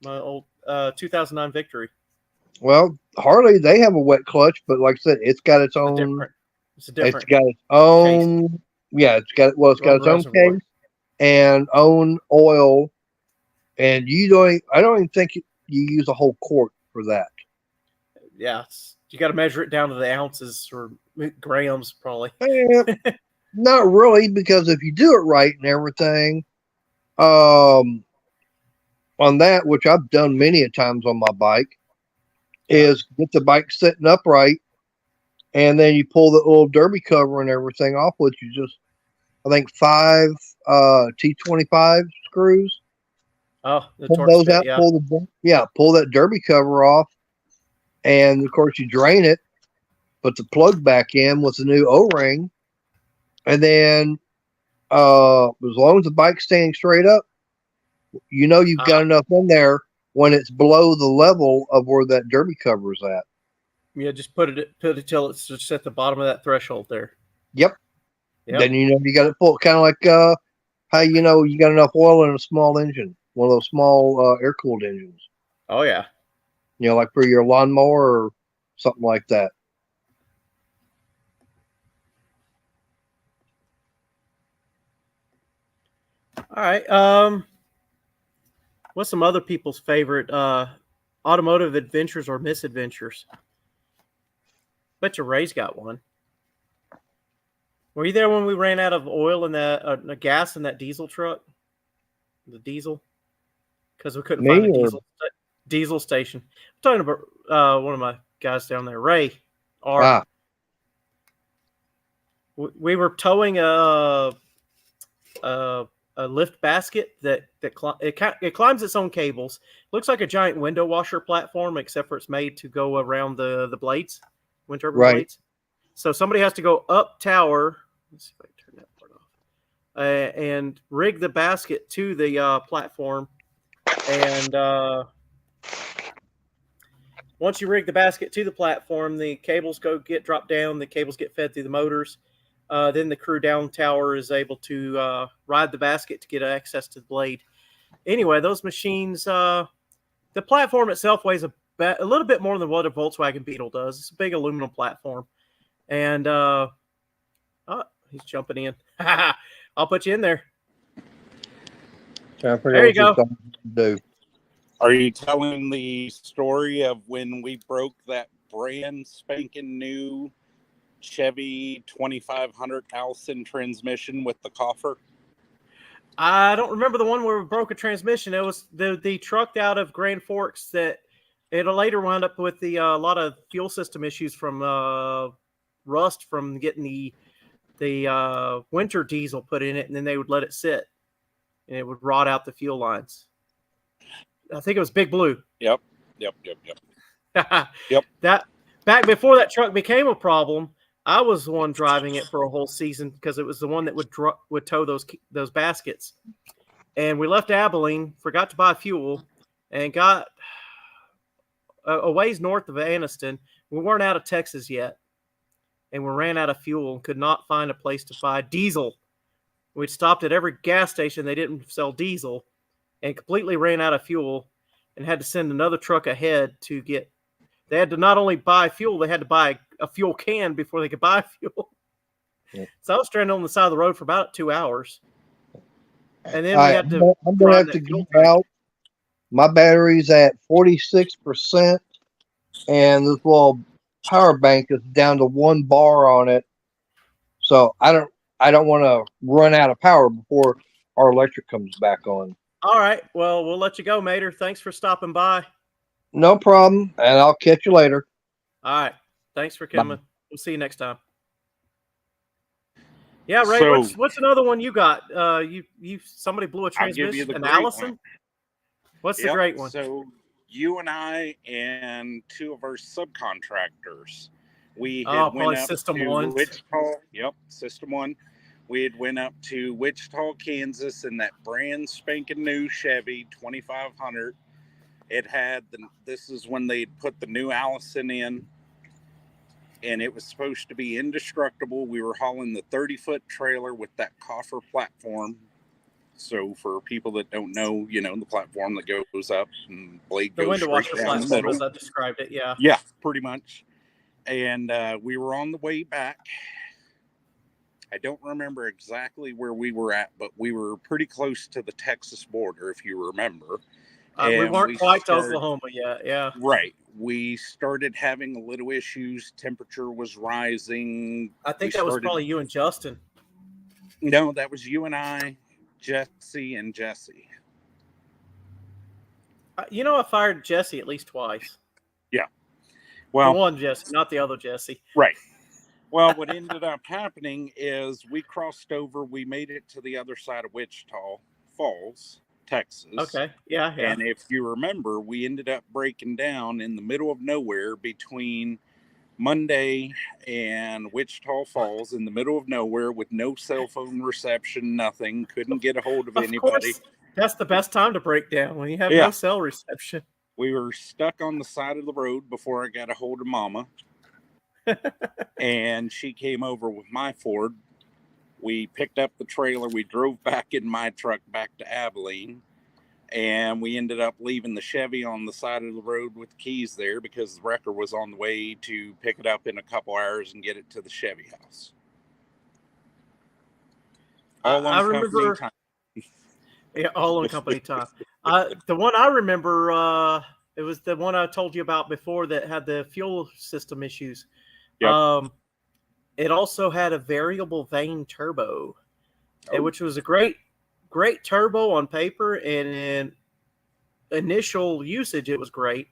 My old 2009 Victory. Well, Harley, they have a wet clutch, but like I said, it's got its own. It's got its own. Case. Yeah, it's got its own case and own oil, and I don't even think you use a whole quart for that. Yeah, you got to measure it down to the ounces or grams, probably. Not really, because if you do it right and everything, on that, which I've done many a times on my bike, is get the bike sitting upright, and then you pull the little derby cover and everything off, which is just, I think, 5 T25 screws. Oh, pull those out. Yeah. Pull that derby cover off, and of course you drain it, put the plug back in with the new O-ring, and then as long as the bike's standing straight up, you've got enough in there when it's below the level of where that derby cover is at. Yeah, just put it till it's just at the bottom of that threshold there. Yep. Then you got it full, kind of like how you got enough oil in a small engine, one of those small air-cooled engines. Oh yeah. Like for your lawnmower or something like that. All right. What's some other people's favorite automotive adventures or misadventures? Bet your Ray's got one. Were you there when we ran out of oil in the gas in that diesel truck? The diesel? Because we couldn't find a diesel station. I'm talking about one of my guys down there, Ray. We were towing a lift basket that it climbs its own cables. Looks like a giant window washer platform, except for it's made to go around the blades, wind turbine blades. So somebody has to go up tower. Let's see if I can turn that part off. And rig the basket to the platform. And once you rig the basket to the platform, the cables get dropped down. The cables get fed through the motors. Then the crew down tower is able to ride the basket to get access to the blade. Anyway, those machines, the platform itself weighs a little bit more than what a Volkswagen Beetle does. It's a big aluminum platform. And he's jumping in. I'll put you in there. There you go. Are you telling the story of when we broke that brand spanking new Chevy 2500 Allison transmission with the coffer? I don't remember the one where we broke a transmission. It was the truck out of Grand Forks that it later wound up with a lot of fuel system issues from rust from getting the winter diesel put in it, and then they would let it sit, and it would rot out the fuel lines. I think it was Big Blue. Yep. That back before that truck became a problem, I was the one driving it for a whole season because it was the one that would tow those baskets. And we left Abilene, forgot to buy fuel, and got a ways north of Anniston. We weren't out of Texas yet, and we ran out of fuel and could not find a place to buy diesel We'd stopped at every gas station. They didn't sell diesel and completely ran out of fuel and had to send another truck ahead to get. They had to not only buy fuel, they had to buy a fuel can before they could buy fuel. Yeah. So I was stranded on the side of the road for about 2 hours. And then All we right, had to I'm gonna run have that to fuel get tank. out. My battery's at 46%, and this little power bank is down to 1 bar on it. So I don't want to run out of power before our electric comes back on. All right. Well, we'll let you go, Mater. Thanks for stopping by. No problem, and I'll catch you later. All right. Thanks for Bye. coming. We'll see you next time. Yeah, Ray. So- What's another one you got? You somebody blew a I'll give you transmission. the An great Allison. one. What's the Yep, great one? So you and I and 2 of our subcontractors, we had went probably up System to 1s. Wichita. Yep, System 1. We had went up to Wichita, Kansas in that brand spanking new Chevy 2500. It had this is when they'd put the new Allison in, and it was supposed to be indestructible. We were hauling the 30-foot trailer with that coffer platform. So for people that don't know, the platform that goes up and blade The goes window straight washer down the platform, middle. as I described it. Yeah. Yeah, pretty much. And we were on the way back. I don't remember exactly where we were at, but we were pretty close to the Texas border, if you remember. We And weren't quite to Oklahoma yet. Yeah. Right. We started having a little issues. Temperature was rising. I think that was probably you and Justin. No, that was you and I, Jesse and Jesse. I fired Jesse at least twice. Yeah. The Well, one Jesse, not the other Jesse. right. Well, what ended up happening is we crossed over. We made it to the other side of Wichita Falls, Texas. Okay. Yeah. And if you remember, we ended up breaking down in the middle of nowhere between Monday and Wichita Falls, in the middle of nowhere with no cell phone reception, nothing. Couldn't get a hold of anybody. Course, that's the best time to break down, when you have no cell reception. We were stuck on the side of the road before I got a hold of Mama. And she came over with my Ford. We picked up the trailer. We drove back in my truck back to Abilene. And we ended up leaving the Chevy on the side of the road with the keys there because the wrecker was on the way to pick it up in a couple hours and get it to the Chevy house. All on company time. Yeah, all on company time. The one I remember, it was the one I told you about before that had the fuel system issues. Yep. It also had a variable vane turbo, which was a great turbo on paper, and in initial usage it was great,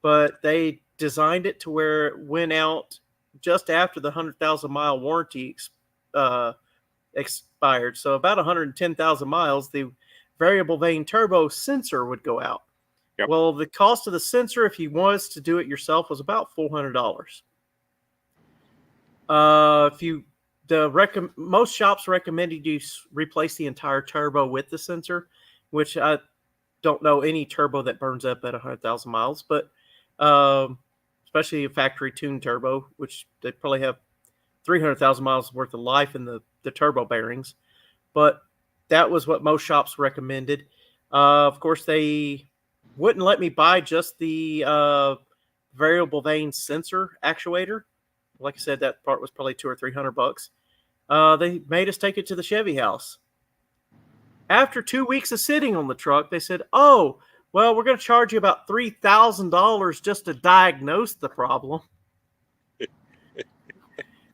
but they designed it to where it went out just after the 100,000-mile warranty expired. So about 110,000 miles, the variable vane turbo sensor would go out. Yep. Well, the cost of the sensor, if you was to do it yourself, was about $400. Most shops recommended you replace the entire turbo with the sensor, which I don't know any turbo that burns up at 100,000 miles, but especially a factory tuned turbo, which they probably have 300,000 miles worth of life in the turbo bearings. But that was what most shops recommended. Of course, they wouldn't let me buy just the variable vane sensor actuator. Like I said, that part was probably $200 or $300. They made us take it to the Chevy house. After 2 weeks of sitting on the truck, they said, "Oh, well, we're going to charge you about $3,000 just to diagnose the problem."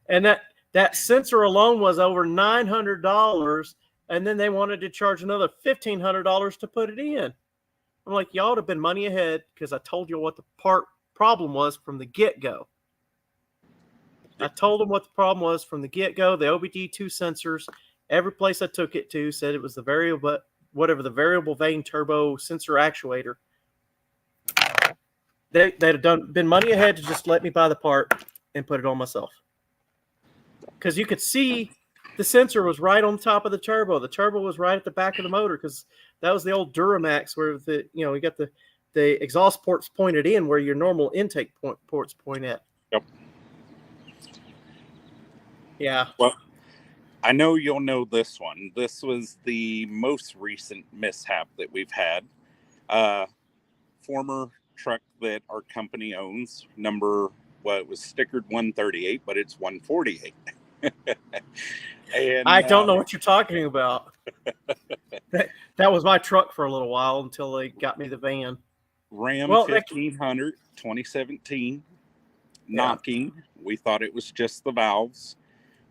And that sensor alone was over $900, and then they wanted to charge another $1,500 to put it in. I'm like, y'all would have been money ahead because I told you what the problem was from the get-go. I told them what the problem was from the get-go. The OBD2 sensors, every place I took it to said it was the variable vane turbo sensor actuator. They'd have been money ahead to just let me buy the part and put it on myself. Because you could see the sensor was right on top of the turbo. The turbo was right at the back of the motor because that was the old Duramax where you got the exhaust ports pointed in where your normal intake ports point at. Yep. Yeah. Well, I know you'll know this one. This was the most recent mishap that we've had. Former truck that our company owns, it was stickered 138, but it's 148. And I don't know what you're talking about. that was my truck for a little while until they got me the van. Ram 1500 2017 knocking. We thought it was just the valves.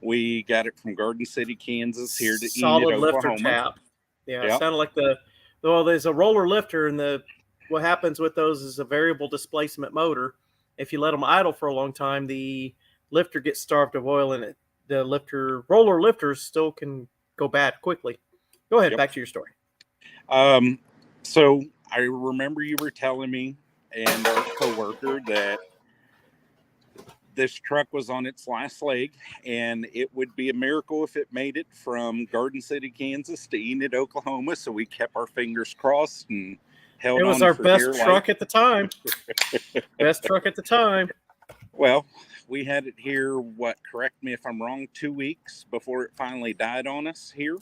We got it from Garden City, Kansas, here to solid Enid, lifter Oklahoma. tap. Yeah, Yep. It sounded like there's a roller lifter, and what happens with those is a variable displacement motor. If you let them idle for a long time, the lifter gets starved of oil, and the roller lifters still can go bad quickly. Go ahead, back to your story. So I remember you were telling me and our coworker that this truck was on its last leg, and it would be a miracle if it made it from Garden City, Kansas to Enid, Oklahoma. So we kept our fingers crossed and held on. It was our best truck at the time. Best truck at the time. Well, we had it here, correct me if I'm wrong, 2 weeks before it finally died on us here.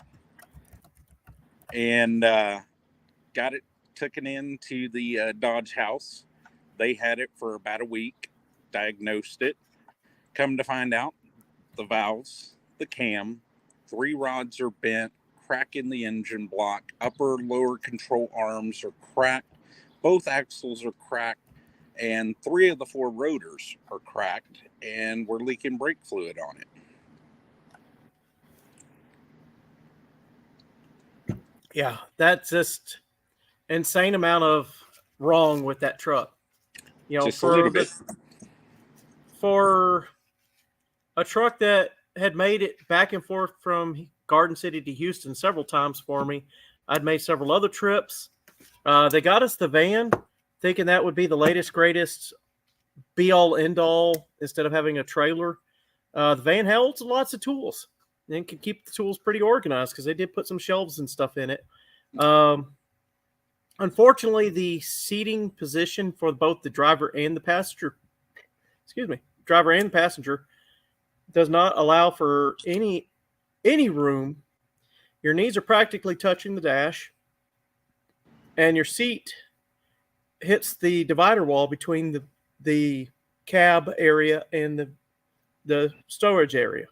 And got it taken into the Dodge house. They had it for about a week, diagnosed it. Come to find out, the valves, the cam, 3 rods are bent, crack in the engine block, upper, lower control arms are cracked, both axles are cracked, and 3 of the 4 rotors are cracked, and we're leaking brake fluid on it. Yeah, that's just insane amount of wrong with that truck. Just a little bit. For a truck that had made it back and forth from Garden City to Houston several times for me, I'd made several other trips. They got us the van, thinking that would be the latest, greatest, be-all, end-all, instead of having a trailer. The van held lots of tools and could keep the tools pretty organized because they did put some shelves and stuff in it. Unfortunately, the seating position for both the driver and the passenger, does not allow for any room. Your knees are practically touching the dash, and your seat hits the divider wall between the cab area and the storage area.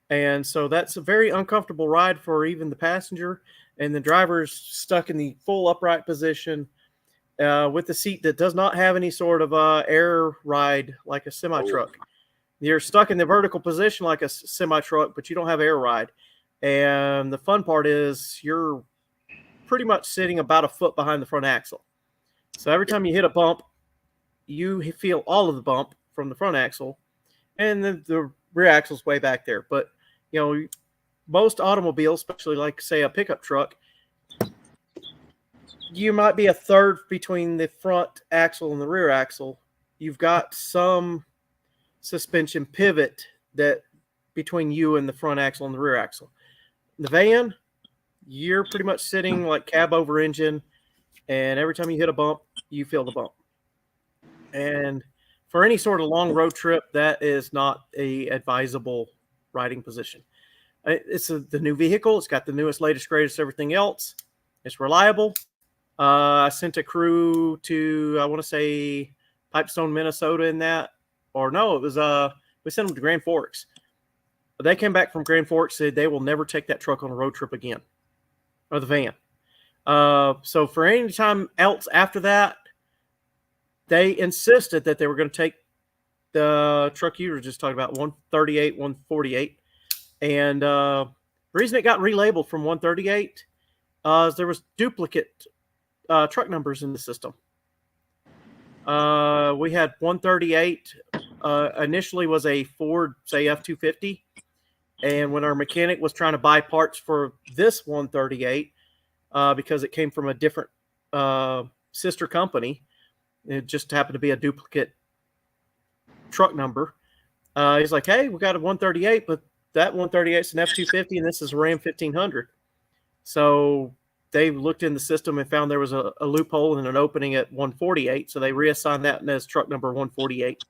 And so that's a very uncomfortable ride for even the passenger, and the driver's stuck in the full upright position with the seat that does not have any sort of air ride like a semi-truck. You're stuck in the vertical position like a semi-truck, but you don't have air ride. And the fun part is you're pretty much sitting about a foot behind the front axle. So every time you hit a bump, you feel all of the bump from the front axle, and the rear axle's way back there. But, most automobiles, especially like, say, a pickup truck, you might be a third between the front axle and the rear axle. You've got some suspension pivot that between you and the front axle and the rear axle. The van, you're pretty much sitting like cab over engine, and every time you hit a bump, you feel the bump. And for any sort of long road trip, that is not a advisable riding position. It's the new vehicle. It's got the newest, latest, greatest, everything else. It's reliable. I sent a crew to, I want to say, Pipestone, Minnesota in that. Or no, it was, we sent them to Grand Forks. But they came back from Grand Forks, said they will never take that truck on a road trip again. Or the van. So for any time else after that, they insisted that they were going to take the truck you were just talking about, 138, 148. And the reason it got relabeled from 138 is there was duplicate truck numbers in the system. We had 138 initially was a Ford, say, F-250. And when our mechanic was trying to buy parts for this 138, because it came from a different sister company, it just happened to be a duplicate truck number. He's like, hey, we got a 138, but that 138 is an F-250, and this is a Ram 1500. So they looked in the system and found there was a loophole and an opening at 148, so they reassigned that as truck number 148.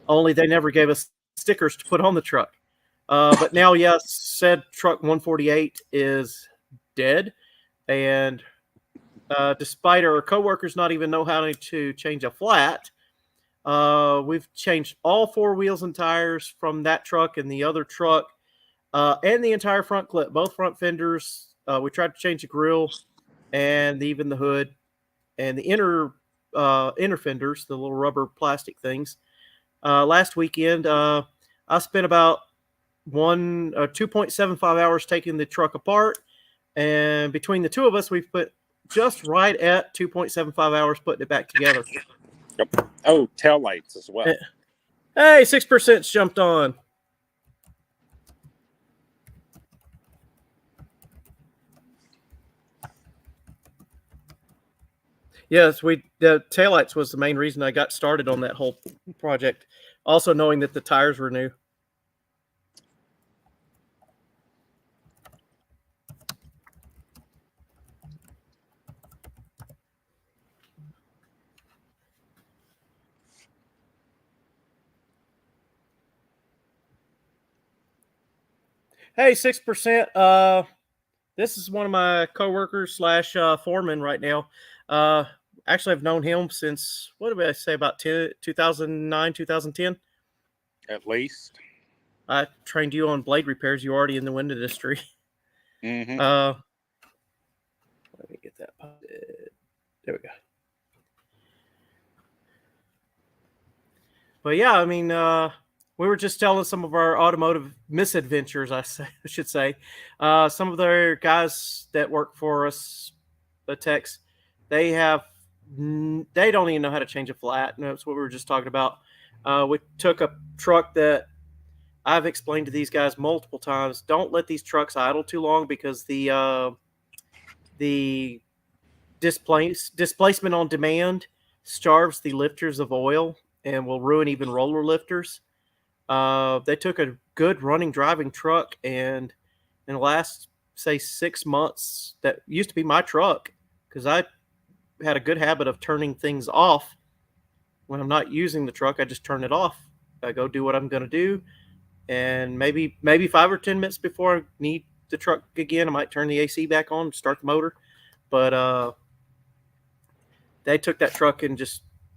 Only they never gave us stickers to put on the truck. But now, yes, said truck 148 is dead, and despite our coworkers not even know how to change a flat, we've changed all 4 wheels and tires from that truck and the other truck, and the entire front clip, both front fenders. We tried to change the grill and even the hood and the inner fenders, the little rubber plastic things. Last weekend, I spent about 2.75 hours taking the truck apart, and between the two of us, we've put just right at 2.75 hours putting it back together. Yep. Oh, taillights as well. Hey, 6% jumped on. Yes, the taillights was the main reason I got started on that whole project. Also knowing that the tires were new. Hey, 6%. This is one of my coworkers slash foreman right now. Actually, I've known him since, what did I say, about 2009, 2010. At least. I trained you on blade repairs. You're already in the wind industry. Mm-hmm. Let me get that. There we go. But yeah, I mean, we were just telling some of our automotive misadventures, I should say. Some of the guys that work for us, the techs, they don't even know how to change a flat. And that's what we were just talking about. We took a truck that I've explained to these guys multiple times. Don't let these trucks idle too long because the displacement on demand starves the lifters of oil and will ruin even roller lifters. They took a good running driving truck, and in the last, say, 6 months, that used to be my truck because I had a good habit of turning things off. When I'm not using the truck, I just turn it off. I go do what I'm going to do, and maybe 5 or 10 minutes before I need the truck again, I might turn the AC back on, start the motor. But they took that truck and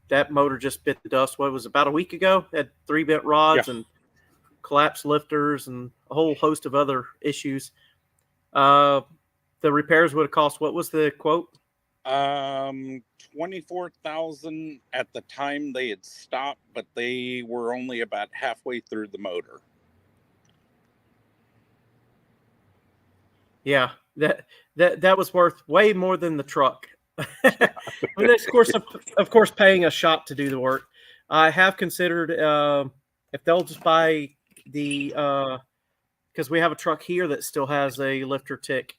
that motor just bit the dust. What was it, about a week ago? Had 3 bent rods and collapsed lifters and a whole host of other issues. The repairs would have cost, what was the quote? $24,000 at the time they had stopped, but they were only about halfway through the motor. Yeah, that was worth way more than the truck. And of course, paying a shop to do the work. I have considered if they'll just buy because we have a truck here that still has a lifter tick.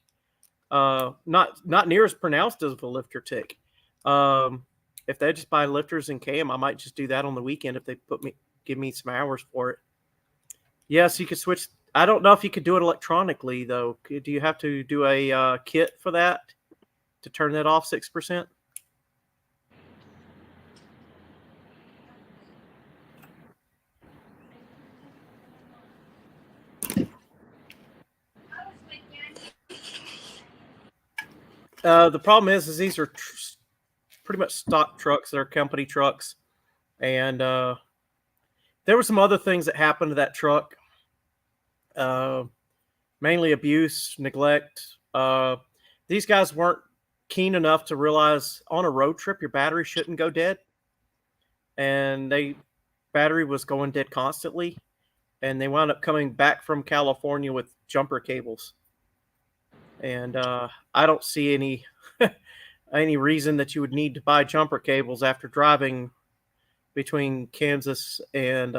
Not near as pronounced as a lifter tick. If they just buy lifters and cam, I might just do that on the weekend if they give me some hours for it. Yes, you could switch. I don't know if you could do it electronically though. Do you have to do a kit for that to turn that off 6%? The problem is these are pretty much stock trucks. They're company trucks, and there were some other things that happened to that truck. Mainly abuse, neglect. These guys weren't keen enough to realize on a road trip your battery shouldn't go dead, and battery was going dead constantly, and they wound up coming back from California with jumper cables. And I don't see any reason that you would need to buy jumper cables after driving between Kansas and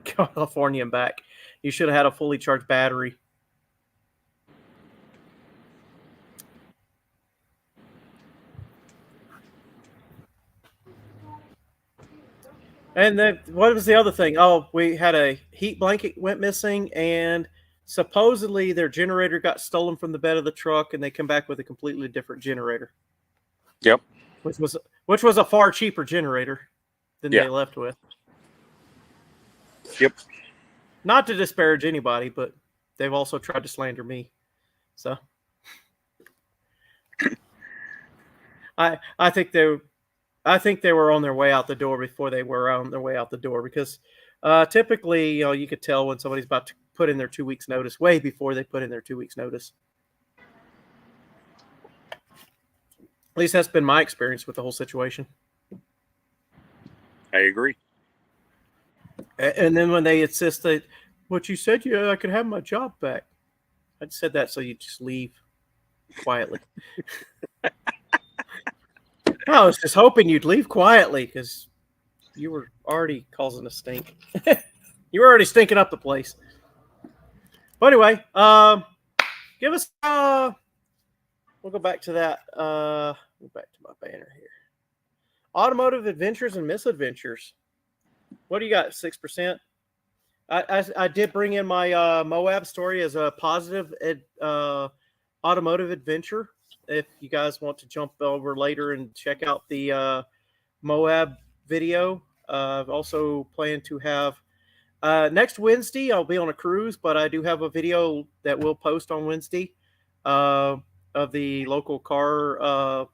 California and back. You should have had a fully charged battery. And then what was the other thing? Oh, we had a heat blanket went missing, and supposedly their generator got stolen from the bed of the truck, and they come back with a completely different generator. Yep. Which was a far cheaper generator than they left with. Yep. Not to disparage anybody, but they've also tried to slander me. So I think they were on their way out the door before they were on their way out the door, because typically, you could tell when somebody's about to put in their 2 weeks notice way before they put in their 2 weeks notice. At least that's been my experience with the whole situation. I agree. And then when they insist that, what you said, I could have my job back. I said that so you just leave quietly. I was just hoping you'd leave quietly because you were already causing a stink. You were already stinking up the place. But anyway, give us. We'll go back to that. Go back to my banner here. Automotive adventures and misadventures. What do you got? 6%. I did bring in my Moab story as a positive automotive adventure. If you guys want to jump over later and check out the Moab video, I've also planned to have next Wednesday. I'll be on a cruise, but I do have a video that we'll post on Wednesday of the local car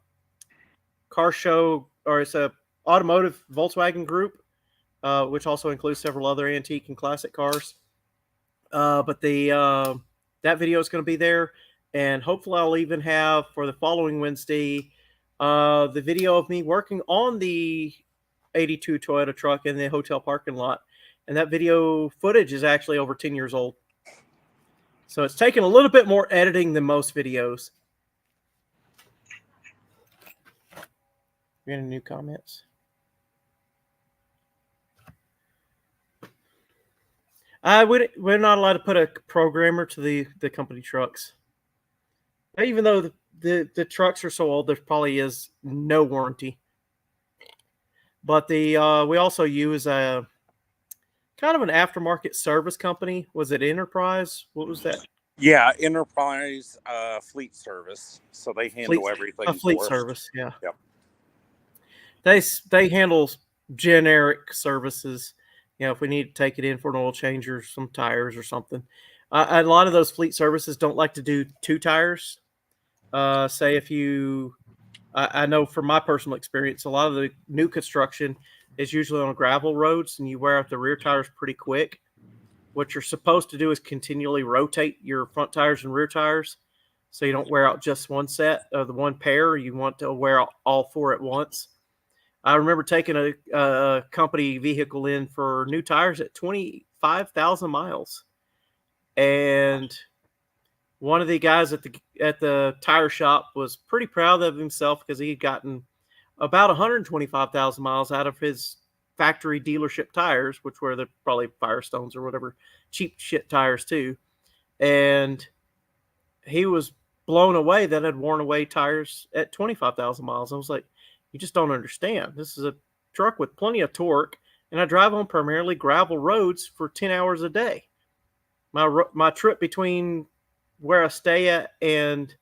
show, or it's a automotive Volkswagen group, which also includes several other antique and classic cars. But that video is going to be there. And hopefully I'll even have for the following Wednesday the video of me working on the 82 Toyota truck in the hotel parking lot. And that video footage is actually over 10 years old. So it's taken a little bit more editing than most videos. Any new comments? We're not allowed to put a programmer to the company trucks. Even though the trucks are so old, there probably is no warranty. But we also use a kind of an aftermarket service company. Was it Enterprise? What was that? Yeah, Enterprise Fleet Service. So they handle everything. A fleet for us. service, yeah. Yep. They handle generic services. If we need to take it in for an oil change or some tires or something. A lot of those fleet services don't like to do 2 tires. Say if you, I know from my personal experience, a lot of the new construction is usually on gravel roads, and you wear out the rear tires pretty quick. What you're supposed to do is continually rotate your front tires and rear tires, so you don't wear out just one set of the one pair. You want to wear out all 4 at once. I remember taking a company vehicle in for new tires at 25,000 miles, and one of the guys at the tire shop was pretty proud of himself because he had gotten about 125,000 miles out of his factory dealership tires, which were probably Firestones or whatever, cheap shit tires too. And he was blown away that had worn away tires at 25,000 miles. I was like, you just don't understand. This is a truck with plenty of torque, and I drive on primarily gravel roads for 10 hours a day. My trip between where I stay at and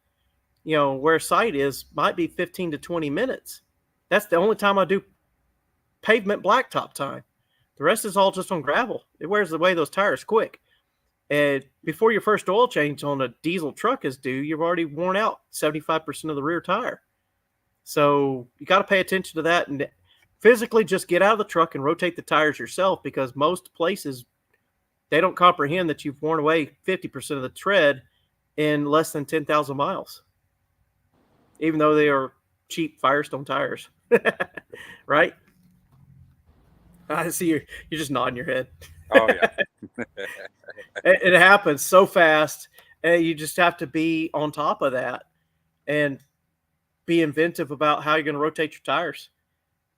where site is might be 15 to 20 minutes. That's the only time I do pavement blacktop time. The rest is all just on gravel. It wears away those tires quick. And before your first oil change on a diesel truck is due, you've already worn out 75% of the rear tire. So you got to pay attention to that and physically just get out of the truck and rotate the tires yourself, because most places, they don't comprehend that you've worn away 50% of the tread in less than 10,000 miles, even though they are cheap Firestone tires. Right? I see you're just nodding your head. Oh, yeah. It happens so fast, and you just have to be on top of that and be inventive about how you're going to rotate your tires.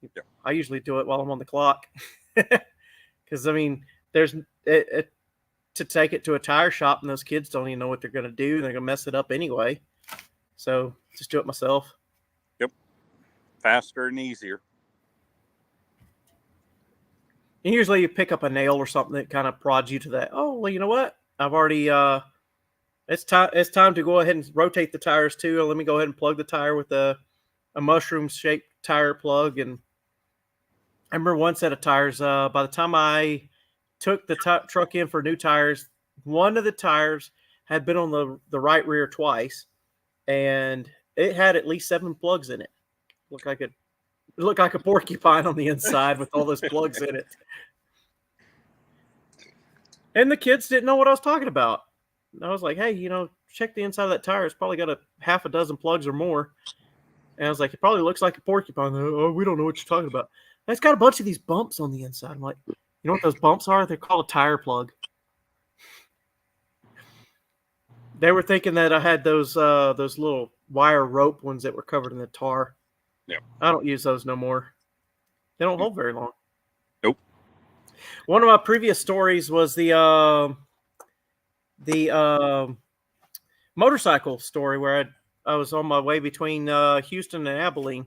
Yeah. I usually do it while I'm on the clock, because there's to take it to a tire shop, and those kids don't even know what they're going to do. They're going to mess it up anyway. So just do it myself. Yep. Faster and easier. And usually you pick up a nail or something that kind of prods you to that. Oh, well, you know what? I've already, it's time to go ahead and rotate the tires too. Let me go ahead and plug the tire with a mushroom shaped tire plug. And I remember one set of tires, by the time I took the truck in for new tires. One of the tires had been on the right rear twice, and it had at least 7 plugs in it. Looked like a porcupine on the inside with all those plugs in it. And the kids didn't know what I was talking about. And I was like, hey, check the inside of that tire. It's probably got a half a dozen plugs or more. And I was like, it probably looks like a porcupine. Oh, we don't know what you're talking about. And it's got a bunch of these bumps on the inside. I'm like, you know what those bumps are? They're called a tire plug. They were thinking that I had those little wire rope ones that were covered in the tar. Yeah. I don't use those no more. They don't hold very long. Nope. One of my previous stories was the motorcycle story where I was on my way between Houston and Abilene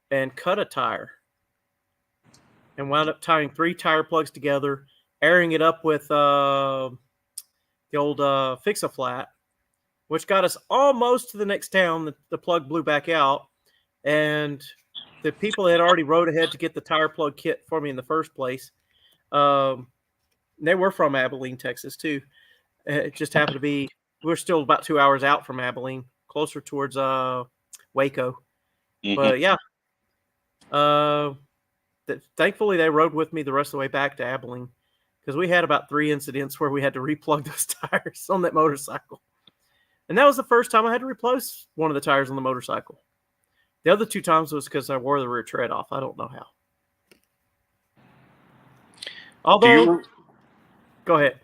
and cut a tire and wound up tying 3 tire plugs together, airing it up with the old Fix-A-Flat, which got us almost to the next town. The plug blew back out, and the people that had already rode ahead to get the tire plug kit for me in the first place, they were from Abilene, Texas, too. It just happened to be, we're still about 2 hours out from Abilene, closer towards Waco. Mm-hmm. But yeah, thankfully they rode with me the rest of the way back to Abilene, because we had about 3 incidents where we had to replug those tires on that motorcycle. And that was the first time I had to replace one of the tires on the motorcycle. The other 2 times was because I wore the rear tread off. I don't know how. Although, go ahead.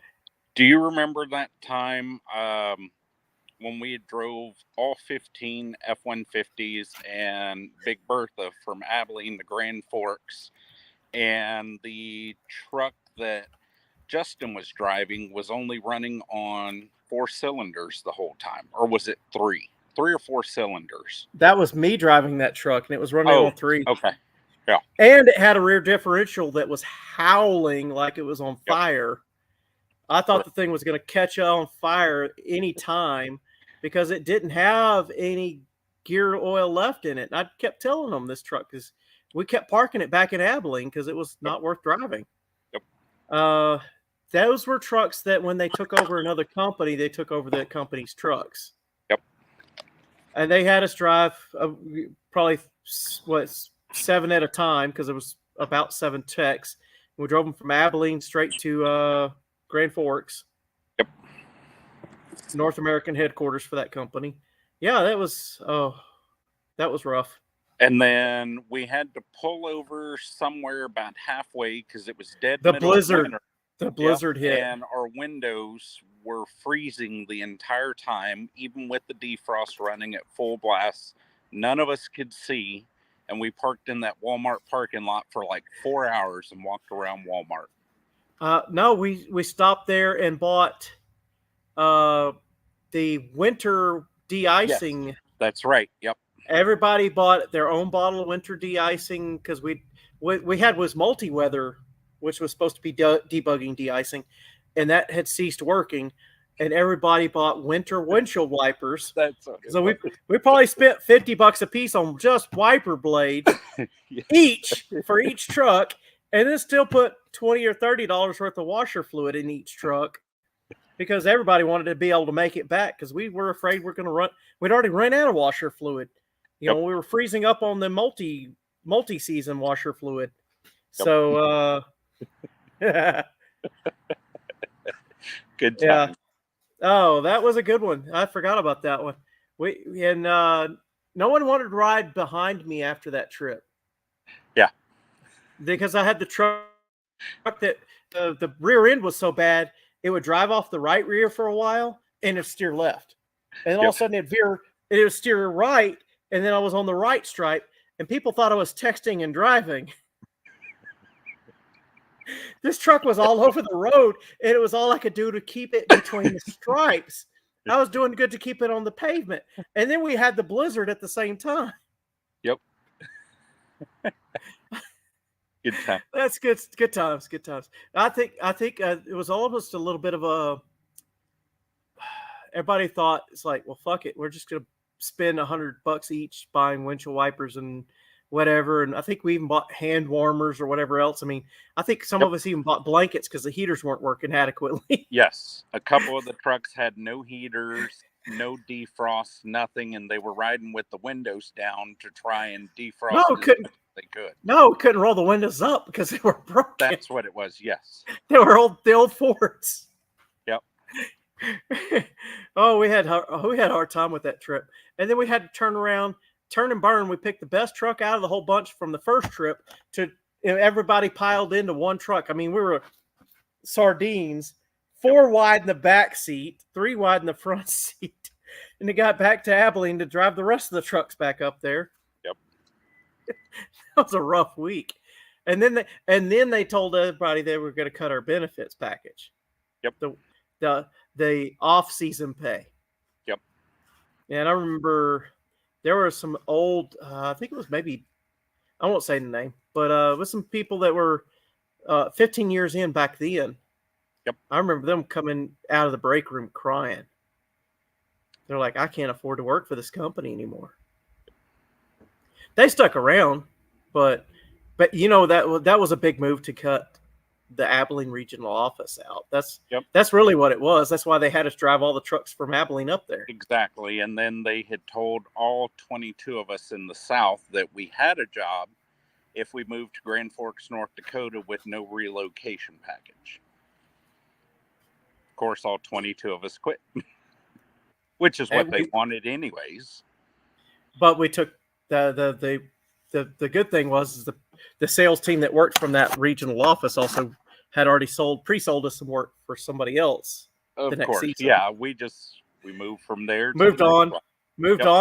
Do you remember that time when we drove all 15 F-150s and Big Bertha from Abilene to Grand Forks, and the truck that Justin was driving was only running on 4 cylinders the whole time? Or was it 3 or 4 cylinders? That was me driving that truck, and it was running on 3. Okay. Yeah. And it had a rear differential that was howling like it was on fire. I thought the thing was going to catch on fire any time because it didn't have any gear oil left in it. And I kept telling them this truck, because we kept parking it back in Abilene because it was not worth driving. Yep. Those were trucks that when they took over another company, they took over that company's trucks. Yep. And they had us drive probably 7 at a time, because it was about 7 techs. We drove them from Abilene straight to Grand Forks. Yep. North American headquarters for that company. Yeah, that was rough. And then we had to pull over somewhere about halfway because it was dead. The blizzard hit, and our windows were freezing the entire time, even with the defrost running at full blast. None of us could see, and we parked in that Walmart parking lot for like 4 hours and walked around Walmart. No, we stopped there and bought the winter de-icing. Yes, that's right. Yep. Everybody bought their own bottle of winter de-icing, because we had was multi-weather, which was supposed to be debugging de-icing, and that had ceased working. And everybody bought winter windshield wipers. So we probably spent $50 a piece on just wiper blades each for each truck, and then still put $20 or $30 worth of washer fluid in each truck, because everybody wanted to be able to make it back, because we were afraid we're going to run. We'd already run out of washer fluid. We were freezing up on the multi-season washer fluid. Yep. So good time. Yeah. Oh, that was a good one. I forgot about that one. No one wanted to ride behind me after that trip. Yeah. Because I had the truck that the rear end was so bad, it would drive off the right rear for a while and it'd steer left. And all of a sudden it would steer right, and then I was on the right stripe, and people thought I was texting and driving. This truck was all over the road, and it was all I could do to keep it between the stripes. I was doing good to keep it on the pavement. And then we had the blizzard at the same time. Yep. Good time. That's good. Good times. Good times. I think it was almost a little bit of a. Everybody thought it's like, well, fuck it, we're just gonna spend $100 each buying windshield wipers and whatever. And I think we even bought hand warmers or whatever else. I mean, I think some of us even bought blankets because the heaters weren't working adequately. Yes. A couple of the trucks had no heaters, no defrost, nothing, and they were riding with the windows down to try and defrost No, as couldn't. much as they could. No, couldn't roll the windows up because they were broken. That's what it was. Yes. They were the old Fords. Yep. Oh, we had a hard time with that trip, and then we had to turn and burn. We picked the best truck out of the whole bunch from the first trip to everybody piled into one truck. I mean, we were sardines, 4 wide in the back seat, 3 wide in the front seat, and it got back to Abilene to drive the rest of the trucks back up there. Yep. That was a rough week, and then they told everybody they were going to cut our benefits package. Yep. The off-season pay. Yep. And I remember there were some old, I think it was maybe, I won't say the name, but with some people that were 15 years in back then. Yep. I remember them coming out of the break room crying. They're like, I can't afford to work for this company anymore. They stuck around, but you know, that was a big move to cut the Abilene regional office out. That's really what it was. That's why they had us drive all the trucks from Abilene up there. Exactly. And then they had told all 22 of us in the South that we had a job if we moved to Grand Forks, North Dakota with no relocation package. Of course, all 22 of us quit, which is what they wanted anyways. But we took the good thing was the sales team that worked from that regional office also had already pre-sold us some work for somebody else. Of course, season. Yeah. We moved from there. Moved on,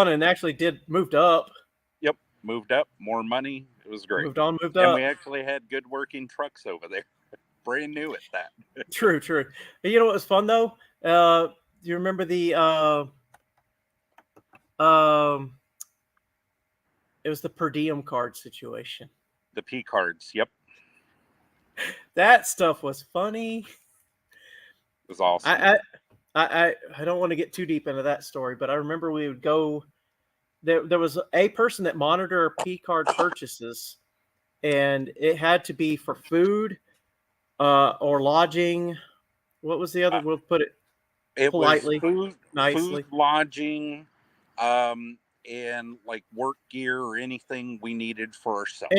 and actually moved up. Yep, moved up, more money. It was great. Moved up. And we actually had good working trucks over there. Brand new at that. True. And you know what was fun though? You remember the it was the per diem card situation. The P cards. Yep. That stuff was funny. It was awesome. I don't want to get too deep into that story, but I remember we would go. There was a person that monitored our P card purchases, and it had to be for food, or lodging. What was the other? We'll put it politely, was nicely. Food, lodging, and like work gear or anything we needed for ourselves.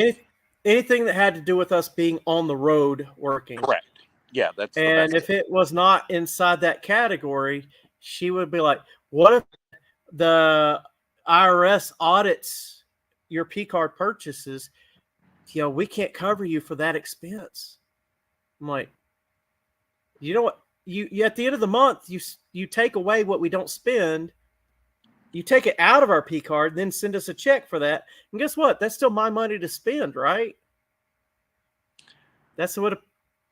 Anything that had to do with us being on the road working. Correct. Yeah, that's the and best. If it was not inside that category, she would be like, what if the IRS audits your P card purchases? You know, we can't cover you for that expense. I'm like, you know what? You at the end of the month, you take away what we don't spend. You take it out of our P card, then send us a check for that. And guess what? That's still my money to spend, right? That's what a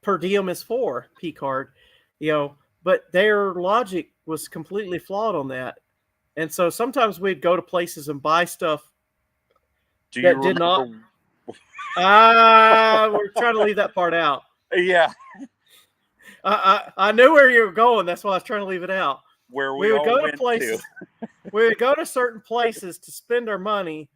per diem is for, P card. You know, but their logic was completely flawed on that. And so sometimes we'd go to places and buy stuff that did not. We're trying to leave that part out. Yeah. I knew where you were going. That's why I was trying to leave it out. Where we would go to places. We would go to certain places to spend our money,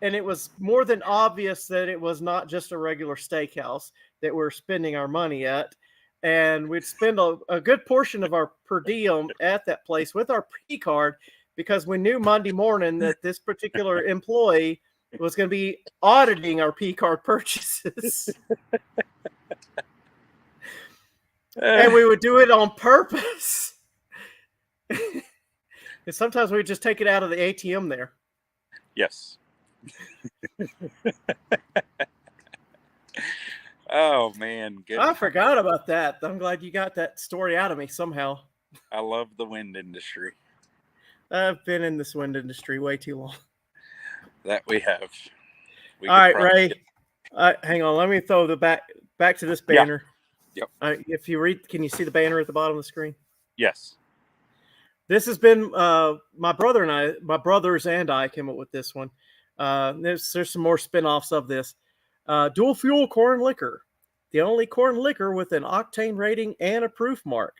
and it was more than obvious that it was not just a regular steakhouse that we're spending our money at. And we'd spend a good portion of our per diem at that place with our P card because we knew Monday morning that this particular employee was going to be auditing our P card purchases. And we would do it on purpose. And sometimes we would just take it out of the ATM there. Yes. Oh, man. Goodness. I forgot about that. I'm glad you got that story out of me somehow. I love the wind industry. I've been in this wind industry way too long. That we have. All right, Ray. Hang on. Let me throw the back to this banner. Yep. If you read, can you see the banner at the bottom of the screen? Yes. This has been my brothers and I came up with this one. There's some more spinoffs of this. Dual fuel corn liquor, the only corn liquor with an octane rating and a proof mark.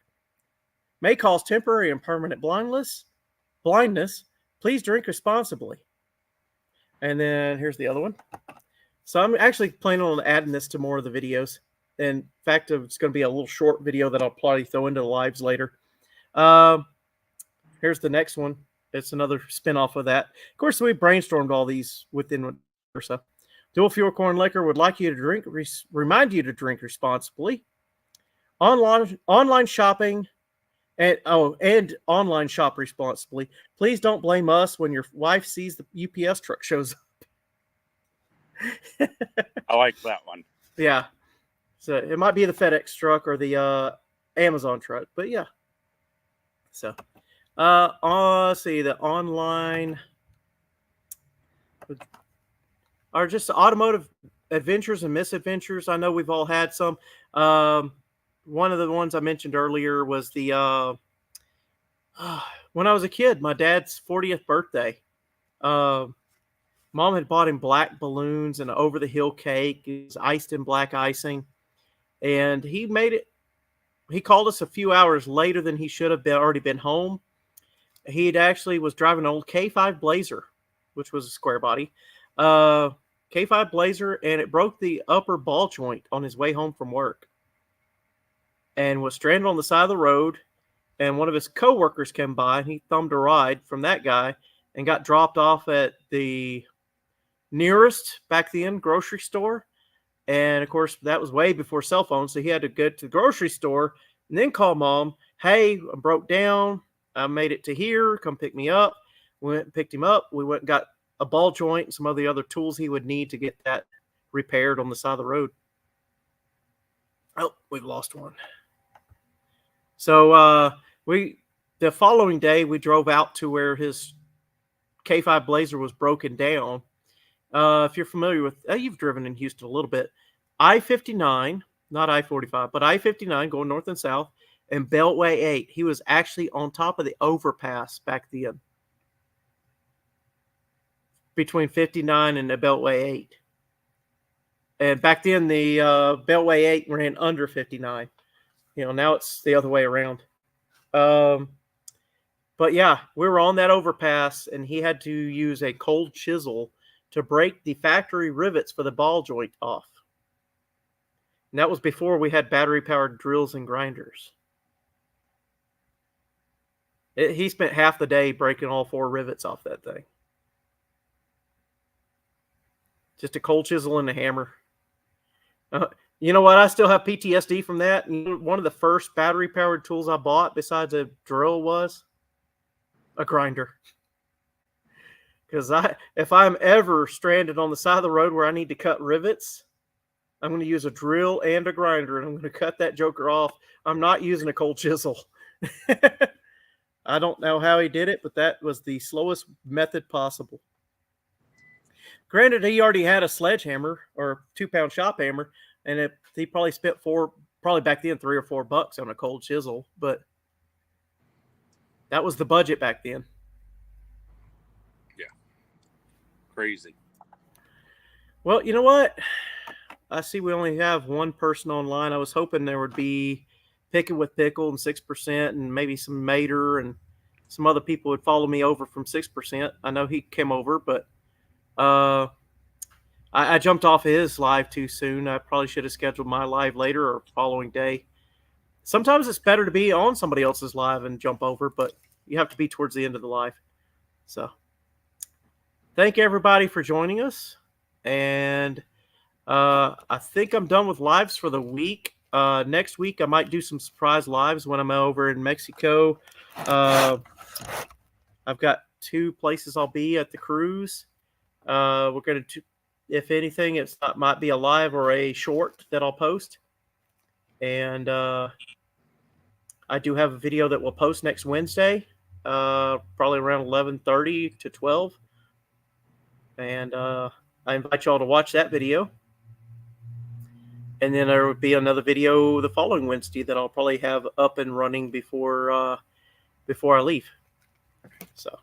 May cause temporary and permanent blindness. Please drink responsibly. And then here's the other one. So I'm actually planning on adding this to more of the videos. In fact, it's going to be a little short video that I'll probably throw into the lives later. Here's the next one. It's another spin-off of that. Of course, we brainstormed all these within or so. Dual Fuel Corn Liquor would like you to drink, remind you to drink responsibly. Online shopping and online shop responsibly. Please don't blame us when your wife sees the UPS truck shows up. I like that one. Yeah. So it might be the FedEx truck or the Amazon truck, but yeah. So let's see, the online are just automotive adventures and misadventures. I know we've all had some. One of the ones I mentioned earlier was the when I was a kid, my dad's 40th birthday. Mom had bought him black balloons and an over-the-hill cake. It was iced in black icing, and he made it. He called us a few hours later than he should have already been home. He had actually was driving an old K5 Blazer, which was a square body. K5 Blazer, and it broke the upper ball joint on his way home from work and was stranded on the side of the road. And one of his coworkers came by and he thumbed a ride from that guy and got dropped off at the nearest, back then, grocery store. And of course, that was way before cell phones. So he had to go to the grocery store and then call Mom. Hey, I broke down. I made it to here. Come pick me up. We went and picked him up. We went and got a ball joint and some of the other tools he would need to get that repaired on the side of the road. Oh, we've lost one. So the following day, we drove out to where his K5 Blazer was broken down. If you're familiar with, you've driven in Houston a little bit, I-59, not I-45, but I-59 going north and south, and Beltway 8. He was actually on top of the overpass back then, between 59 and the Beltway 8. And back then, the Beltway 8 ran under 59. Now it's the other way around. But yeah, we were on that overpass, and he had to use a cold chisel to break the factory rivets for the ball joint off. And that was before we had battery-powered drills and grinders. He spent half the day breaking all 4 rivets off that thing. Just a cold chisel and a hammer. You know what? I still have PTSD from that. One of the first battery-powered tools I bought besides a drill was a grinder. Because if I'm ever stranded on the side of the road where I need to cut rivets, I'm going to use a drill and a grinder, and I'm going to cut that joker off. I'm not using a cold chisel. I don't know how he did it, but that was the slowest method possible. Granted, he already had a sledgehammer or 2-pound shop hammer, and he probably spent probably back then $3 or $4 on a cold chisel, but that was the budget back then. Yeah. Crazy. Well, you know what? I see we only have one person online. I was hoping there would be Picking with Pickle and 6% and maybe some Mater and some other people would follow me over from 6%. I know he came over, but I jumped off of his live too soon. I probably should have scheduled my live later or following day. Sometimes it's better to be on somebody else's live and jump over, but you have to be towards the end of the live. So thank everybody for joining us. And I think I'm done with lives for the week. Next week, I might do some surprise lives when I'm over in Mexico. I've got 2 places I'll be at the cruise. We're going to, if anything, it might be a live or a short that I'll post. And I do have a video that we'll post next Wednesday, probably around 11:30 to 12. And I invite y'all to watch that video. And then there would be another video the following Wednesday that I'll probably have up and running before I leave. So.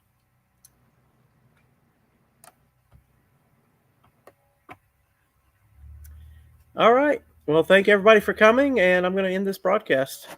All right. Well, thank everybody for coming, and I'm going to end this broadcast.